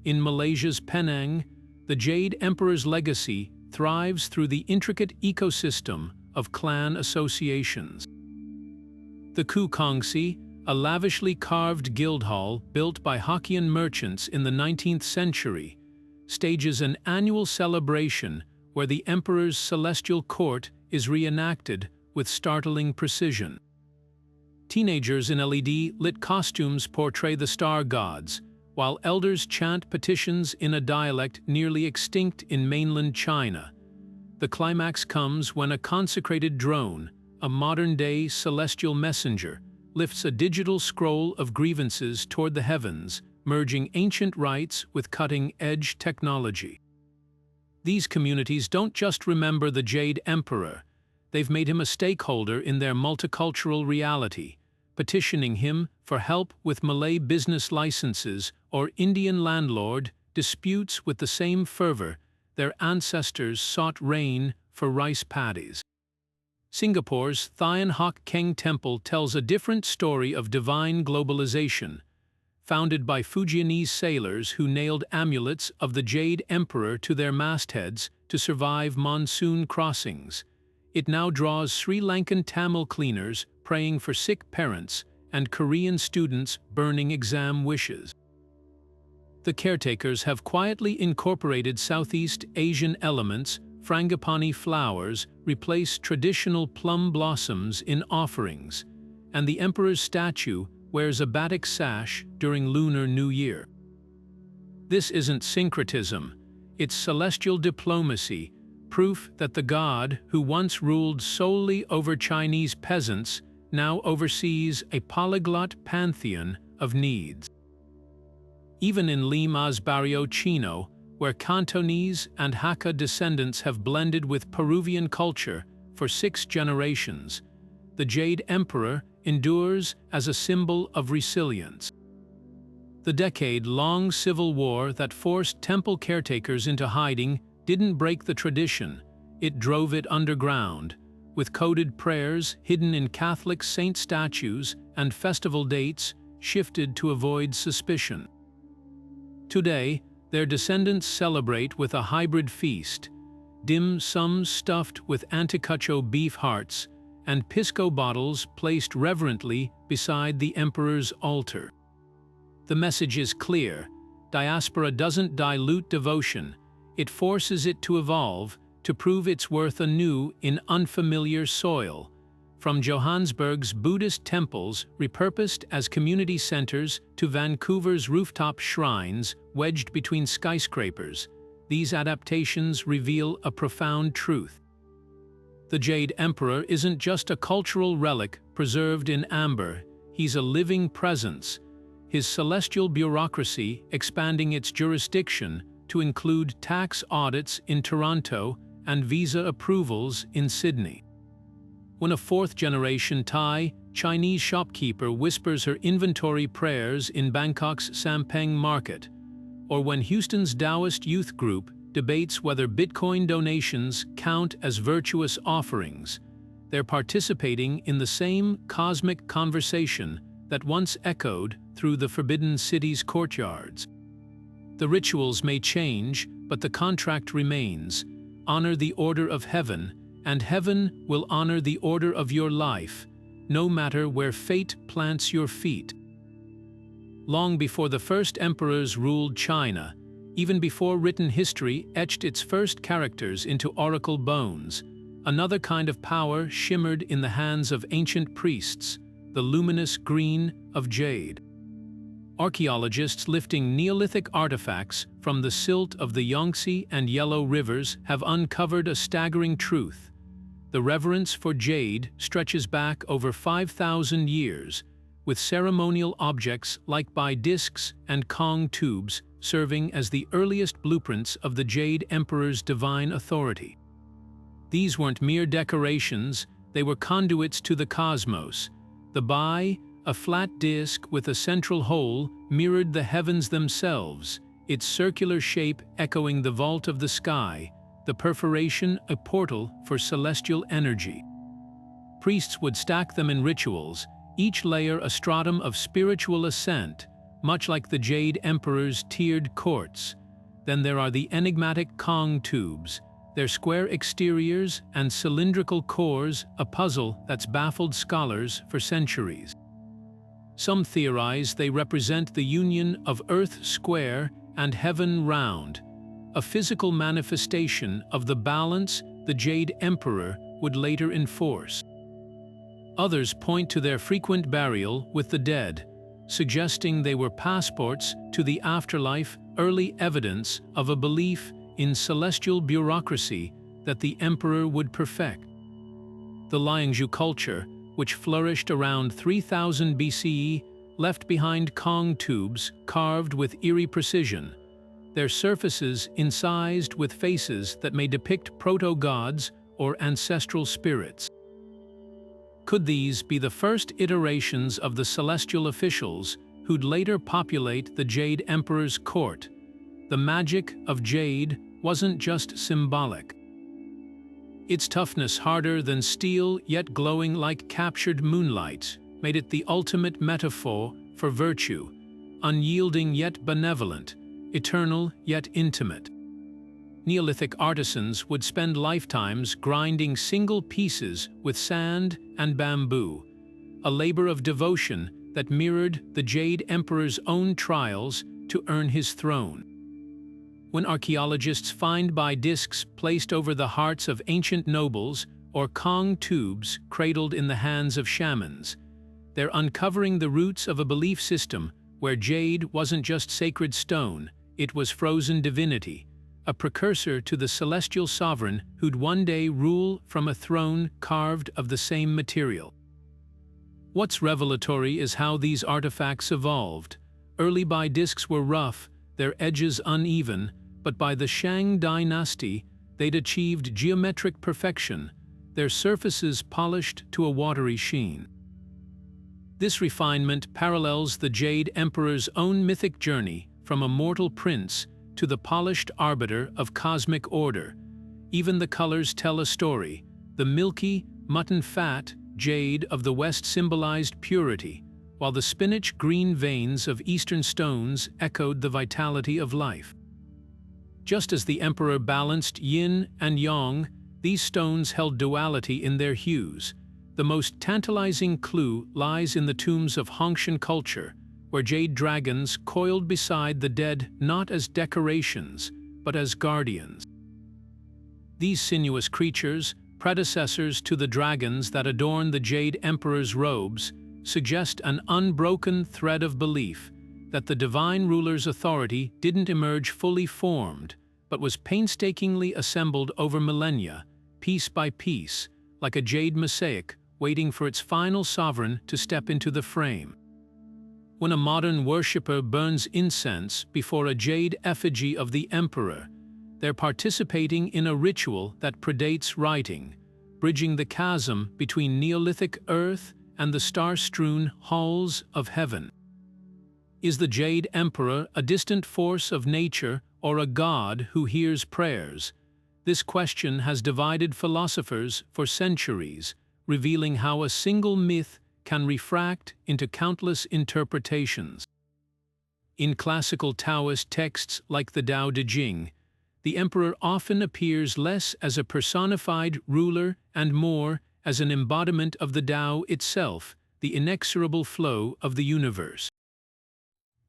In Malaysia's Penang, the Jade Emperor's legacy thrives through the intricate ecosystem of clan associations. The Ku Kongsi, a lavishly carved guildhall built by Hokkien merchants in the 19th century, stages an annual celebration where the emperor's celestial court is reenacted with startling precision. Teenagers in LED-lit costumes portray the star gods, while elders chant petitions in a dialect nearly extinct in mainland China. The climax comes when a consecrated drone, a modern-day celestial messenger, lifts a digital scroll of grievances toward the heavens, merging ancient rites with cutting-edge technology. These communities don't just remember the Jade Emperor, they've made him a stakeholder in their multicultural reality, petitioning him for help with Malay business licenses or Indian landlord disputes with the same fervor their ancestors sought rain for rice paddies. Singapore's Thian Hock Keng Temple tells a different story of divine globalization. Founded by Fujianese sailors who nailed amulets of the Jade Emperor to their mastheads to survive monsoon crossings, it now draws Sri Lankan Tamil cleaners praying for sick parents and Korean students burning exam wishes. The caretakers have quietly incorporated Southeast Asian elements. Frangipani flowers replace traditional plum blossoms in offerings, and the emperor's statue wears a batik sash during Lunar New Year. This isn't syncretism, it's celestial diplomacy, proof that the god who once ruled solely over Chinese peasants now oversees a polyglot pantheon of needs. Even in Lima's Barrio Chino, where Cantonese and Hakka descendants have blended with Peruvian culture for 6 generations, the Jade Emperor endures as a symbol of resilience. The decade-long civil war that forced temple caretakers into hiding didn't break the tradition, it drove it underground, with coded prayers hidden in Catholic saint statues and festival dates shifted to avoid suspicion. Today, their descendants celebrate with a hybrid feast, dim sums stuffed with anticucho beef hearts and pisco bottles placed reverently beside the emperor's altar. The message is clear: diaspora doesn't dilute devotion, it forces it to evolve, to prove its worth anew in unfamiliar soil. From Johannesburg's Buddhist temples repurposed as community centers to Vancouver's rooftop shrines wedged between skyscrapers, these adaptations reveal a profound truth. The Jade Emperor isn't just a cultural relic preserved in amber, he's a living presence, his celestial bureaucracy expanding its jurisdiction to include tax audits in Toronto and visa approvals in Sydney. When a fourth-generation Thai, Chinese shopkeeper whispers her inventory prayers in Bangkok's Sampeng market, or when Houston's Taoist youth group debates whether Bitcoin donations count as virtuous offerings, they're participating in the same cosmic conversation that once echoed through the Forbidden City's courtyards. The rituals may change, but the contract remains. Honor the order of heaven, and heaven will honor the order of your life, no matter where fate plants your feet. Long before the first emperors ruled China, even before written history etched its first characters into oracle bones, another kind of power shimmered in the hands of ancient priests, the luminous green of jade. Archaeologists lifting Neolithic artifacts from the silt of the Yangtze and Yellow rivers have uncovered a staggering truth. The reverence for jade stretches back over 5,000 years, with ceremonial objects like Bai discs and Kong tubes serving as the earliest blueprints of the Jade Emperor's divine authority. These weren't mere decorations, they were conduits to the cosmos. The Bai, a flat disc with a central hole, mirrored the heavens themselves, its circular shape echoing the vault of the sky, the perforation a portal for celestial energy. Priests would stack them in rituals, each layer a stratum of spiritual ascent, much like the Jade Emperor's tiered courts. Then there are the enigmatic Kong tubes, their square exteriors and cylindrical cores, a puzzle that's baffled scholars for centuries. Some theorize they represent the union of Earth square and heaven round, a physical manifestation of the balance the Jade Emperor would later enforce. Others point to their frequent burial with the dead, suggesting they were passports to the afterlife, early evidence of a belief in celestial bureaucracy that the emperor would perfect. The Liangzhu culture, which flourished around 3000 BCE, left behind Kong tubes carved with eerie precision, their surfaces incised with faces that may depict proto-gods or ancestral spirits. Could these be the first iterations of the celestial officials who'd later populate the Jade Emperor's court? The magic of jade wasn't just symbolic. Its toughness, harder than steel yet glowing like captured moonlight, made it the ultimate metaphor for virtue, unyielding yet benevolent, eternal yet intimate. Neolithic artisans would spend lifetimes grinding single pieces with sand and bamboo, a labor of devotion that mirrored the Jade Emperor's own trials to earn his throne. When archaeologists find Bai discs placed over the hearts of ancient nobles or Kong tubes cradled in the hands of shamans, they're uncovering the roots of a belief system where jade wasn't just sacred stone, it was frozen divinity, a precursor to the celestial sovereign who'd one day rule from a throne carved of the same material. What's revelatory is how these artifacts evolved. Early Bai discs were rough, their edges uneven, but by the Shang dynasty, they'd achieved geometric perfection, their surfaces polished to a watery sheen. This refinement parallels the Jade Emperor's own mythic journey from a mortal prince to the polished arbiter of cosmic order. Even the colors tell a story. The milky, mutton-fat jade of the West symbolized purity, while the spinach-green veins of Eastern stones echoed the vitality of life. Just as the emperor balanced yin and yang, these stones held duality in their hues. The most tantalizing clue lies in the tombs of Hongshan culture, where jade dragons coiled beside the dead not as decorations, but as guardians. These sinuous creatures, predecessors to the dragons that adorn the Jade Emperor's robes, suggest an unbroken thread of belief that the divine ruler's authority didn't emerge fully formed, but was painstakingly assembled over millennia, piece by piece, like a jade mosaic waiting for its final sovereign to step into the frame. When a modern worshipper burns incense before a jade effigy of the emperor, they're participating in a ritual that predates writing, bridging the chasm between Neolithic Earth and the star-strewn halls of heaven. Is the Jade Emperor a distant force of nature or a god who hears prayers? This question has divided philosophers for centuries, revealing how a single myth can refract into countless interpretations. In classical Taoist texts like the Tao Te Ching, the emperor often appears less as a personified ruler and more as an embodiment of the Tao itself, the inexorable flow of the universe.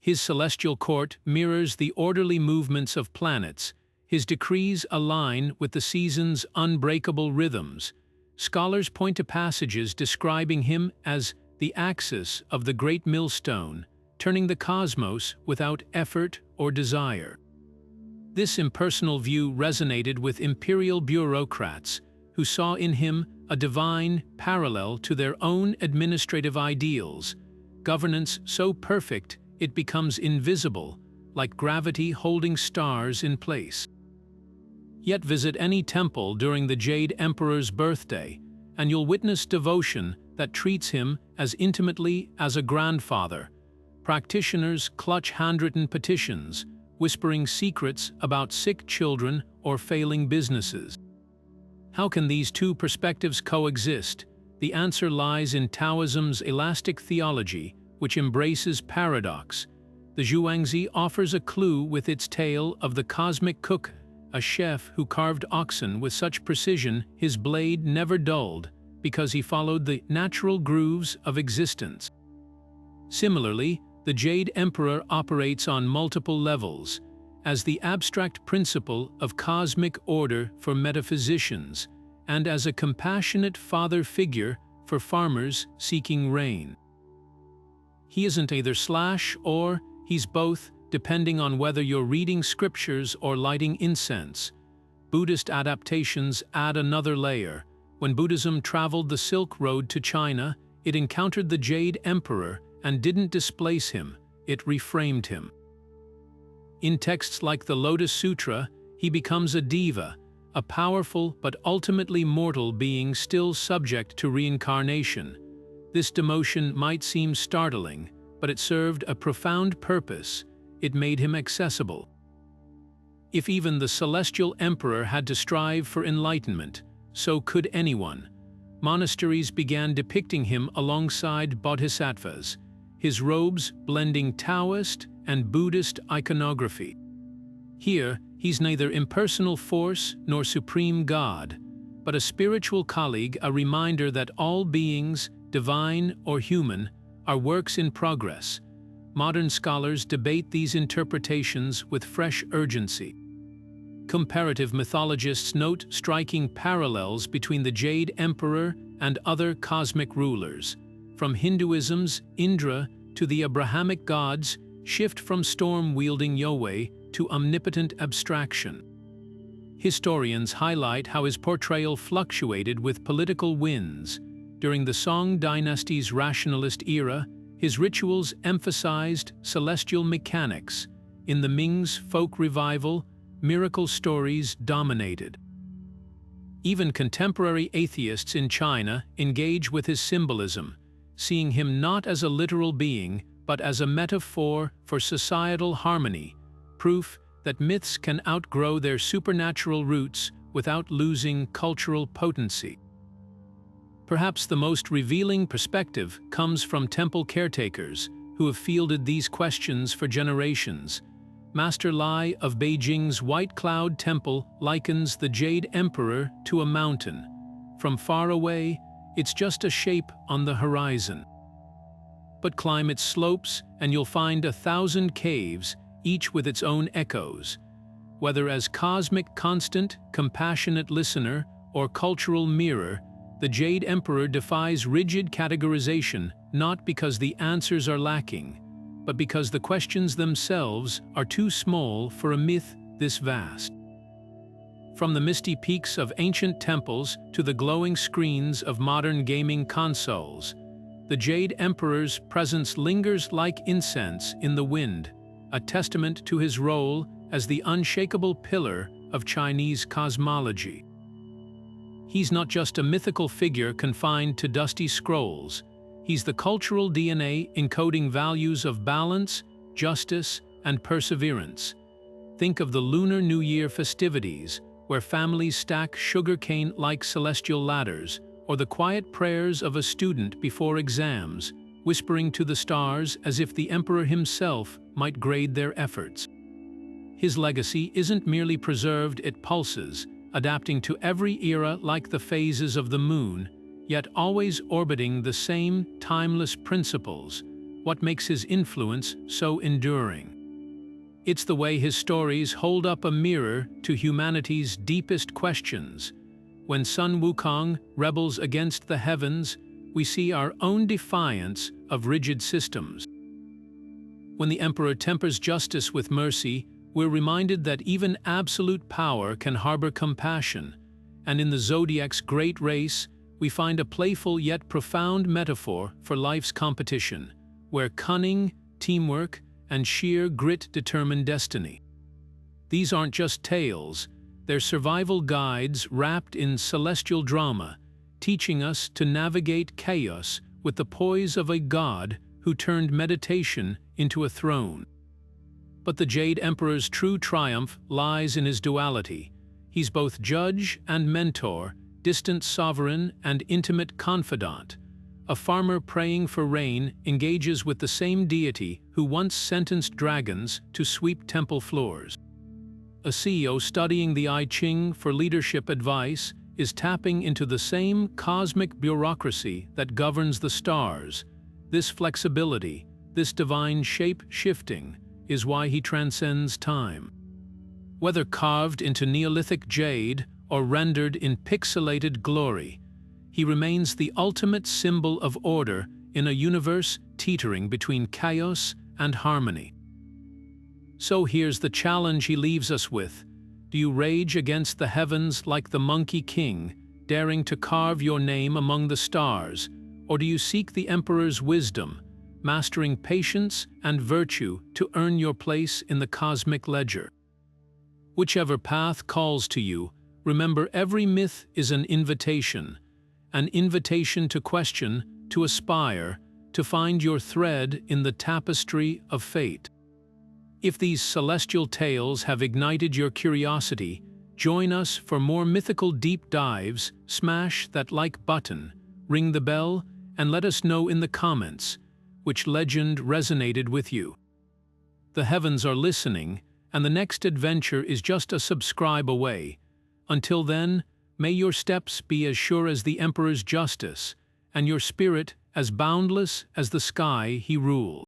His celestial court mirrors the orderly movements of planets. His decrees align with the seasons' unbreakable rhythms. Scholars point to passages describing him as the axis of the great millstone, turning the cosmos without effort or desire. This impersonal view resonated with imperial bureaucrats, who saw in him a divine parallel to their own administrative ideals, governance so perfect it becomes invisible, like gravity holding stars in place. Yet visit any temple during the Jade Emperor's birthday, and you'll witness devotion that treats him as intimately as a grandfather. Practitioners clutch handwritten petitions, whispering secrets about sick children or failing businesses. How can these two perspectives coexist? The answer lies in Taoism's elastic theology, which embraces paradox. The Zhuangzi offers a clue with its tale of the cosmic cook, a chef who carved oxen with such precision his blade never dulled because he followed the natural grooves of existence. Similarly, the Jade Emperor operates on multiple levels, as the abstract principle of cosmic order for metaphysicians, and as a compassionate father figure for farmers seeking rain. He isn't either slash or he's both, depending on whether you're reading scriptures or lighting incense. Buddhist adaptations add another layer. When Buddhism traveled the Silk Road to China, it encountered the Jade Emperor and didn't displace him, it reframed him. In texts like the Lotus Sutra, he becomes a deva, a powerful but ultimately mortal being still subject to reincarnation. This demotion might seem startling, but it served a profound purpose. It made him accessible. If even the celestial emperor had to strive for enlightenment, so could anyone. Monasteries began depicting him alongside bodhisattvas, his robes blending Taoist and Buddhist iconography. Here, he's neither impersonal force nor supreme god, but a spiritual colleague, a reminder that all beings, divine or human, are works in progress. Modern scholars debate these interpretations with fresh urgency. Comparative mythologists note striking parallels between the Jade Emperor and other cosmic rulers. From Hinduism's Indra to the Abrahamic gods, shift from storm-wielding Yahweh to omnipotent abstraction. Historians highlight how his portrayal fluctuated with political winds. During the Song dynasty's rationalist era, his rituals emphasized celestial mechanics. In the Ming's folk revival, miracle stories dominated. Even contemporary atheists in China engage with his symbolism, seeing him not as a literal being, but as a metaphor for societal harmony, proof that myths can outgrow their supernatural roots without losing cultural potency. Perhaps the most revealing perspective comes from temple caretakers who have fielded these questions for generations. Master Lai of Beijing's White Cloud Temple likens the Jade Emperor to a mountain. From far away, it's just a shape on the horizon. But climb its slopes and you'll find 1,000 caves, each with its own echoes. Whether as cosmic constant, compassionate listener, or cultural mirror, the Jade Emperor defies rigid categorization, not because the answers are lacking, but because the questions themselves are too small for a myth this vast. From the misty peaks of ancient temples to the glowing screens of modern gaming consoles, the Jade Emperor's presence lingers like incense in the wind, a testament to his role as the unshakable pillar of Chinese cosmology. He's not just a mythical figure confined to dusty scrolls. He's the cultural DNA encoding values of balance, justice, and perseverance. Think of the Lunar New Year festivities, where families stack sugarcane like celestial ladders, or the quiet prayers of a student before exams, whispering to the stars as if the Emperor himself might grade their efforts. His legacy isn't merely preserved, it pulses, adapting to every era like the phases of the moon, yet always orbiting the same timeless principles. What makes his influence so enduring? It's the way his stories hold up a mirror to humanity's deepest questions. When Sun Wukong rebels against the heavens, we see our own defiance of rigid systems. When the Emperor tempers justice with mercy, we're reminded that even absolute power can harbor compassion. And in the Zodiac's great race, we find a playful yet profound metaphor for life's competition, where cunning, teamwork, and sheer grit determine destiny. These aren't just tales, they're survival guides wrapped in celestial drama, teaching us to navigate chaos with the poise of a god who turned meditation into a throne. But the Jade Emperor's true triumph lies in his duality. He's both judge and mentor, distant sovereign and intimate confidant. A farmer praying for rain engages with the same deity who once sentenced dragons to sweep temple floors. A CEO studying the I Ching for leadership advice is tapping into the same cosmic bureaucracy that governs the stars. This flexibility, this divine shape-shifting, is why he transcends time. Whether carved into Neolithic jade or rendered in pixelated glory, he remains the ultimate symbol of order in a universe teetering between chaos and harmony. So here's the challenge he leaves us with. Do you rage against the heavens like the Monkey King, daring to carve your name among the stars? Or do you seek the Emperor's wisdom, mastering patience and virtue to earn your place in the cosmic ledger? Whichever path calls to you, remember every myth is an invitation to question, to aspire, to find your thread in the tapestry of fate. If these celestial tales have ignited your curiosity, join us for more mythical deep dives. Smash that like button, ring the bell, and let us know in the comments which legend resonated with you. The heavens are listening, and the next adventure is just a subscribe away. Until then, may your steps be as sure as the Emperor's justice, and your spirit as boundless as the sky he rules.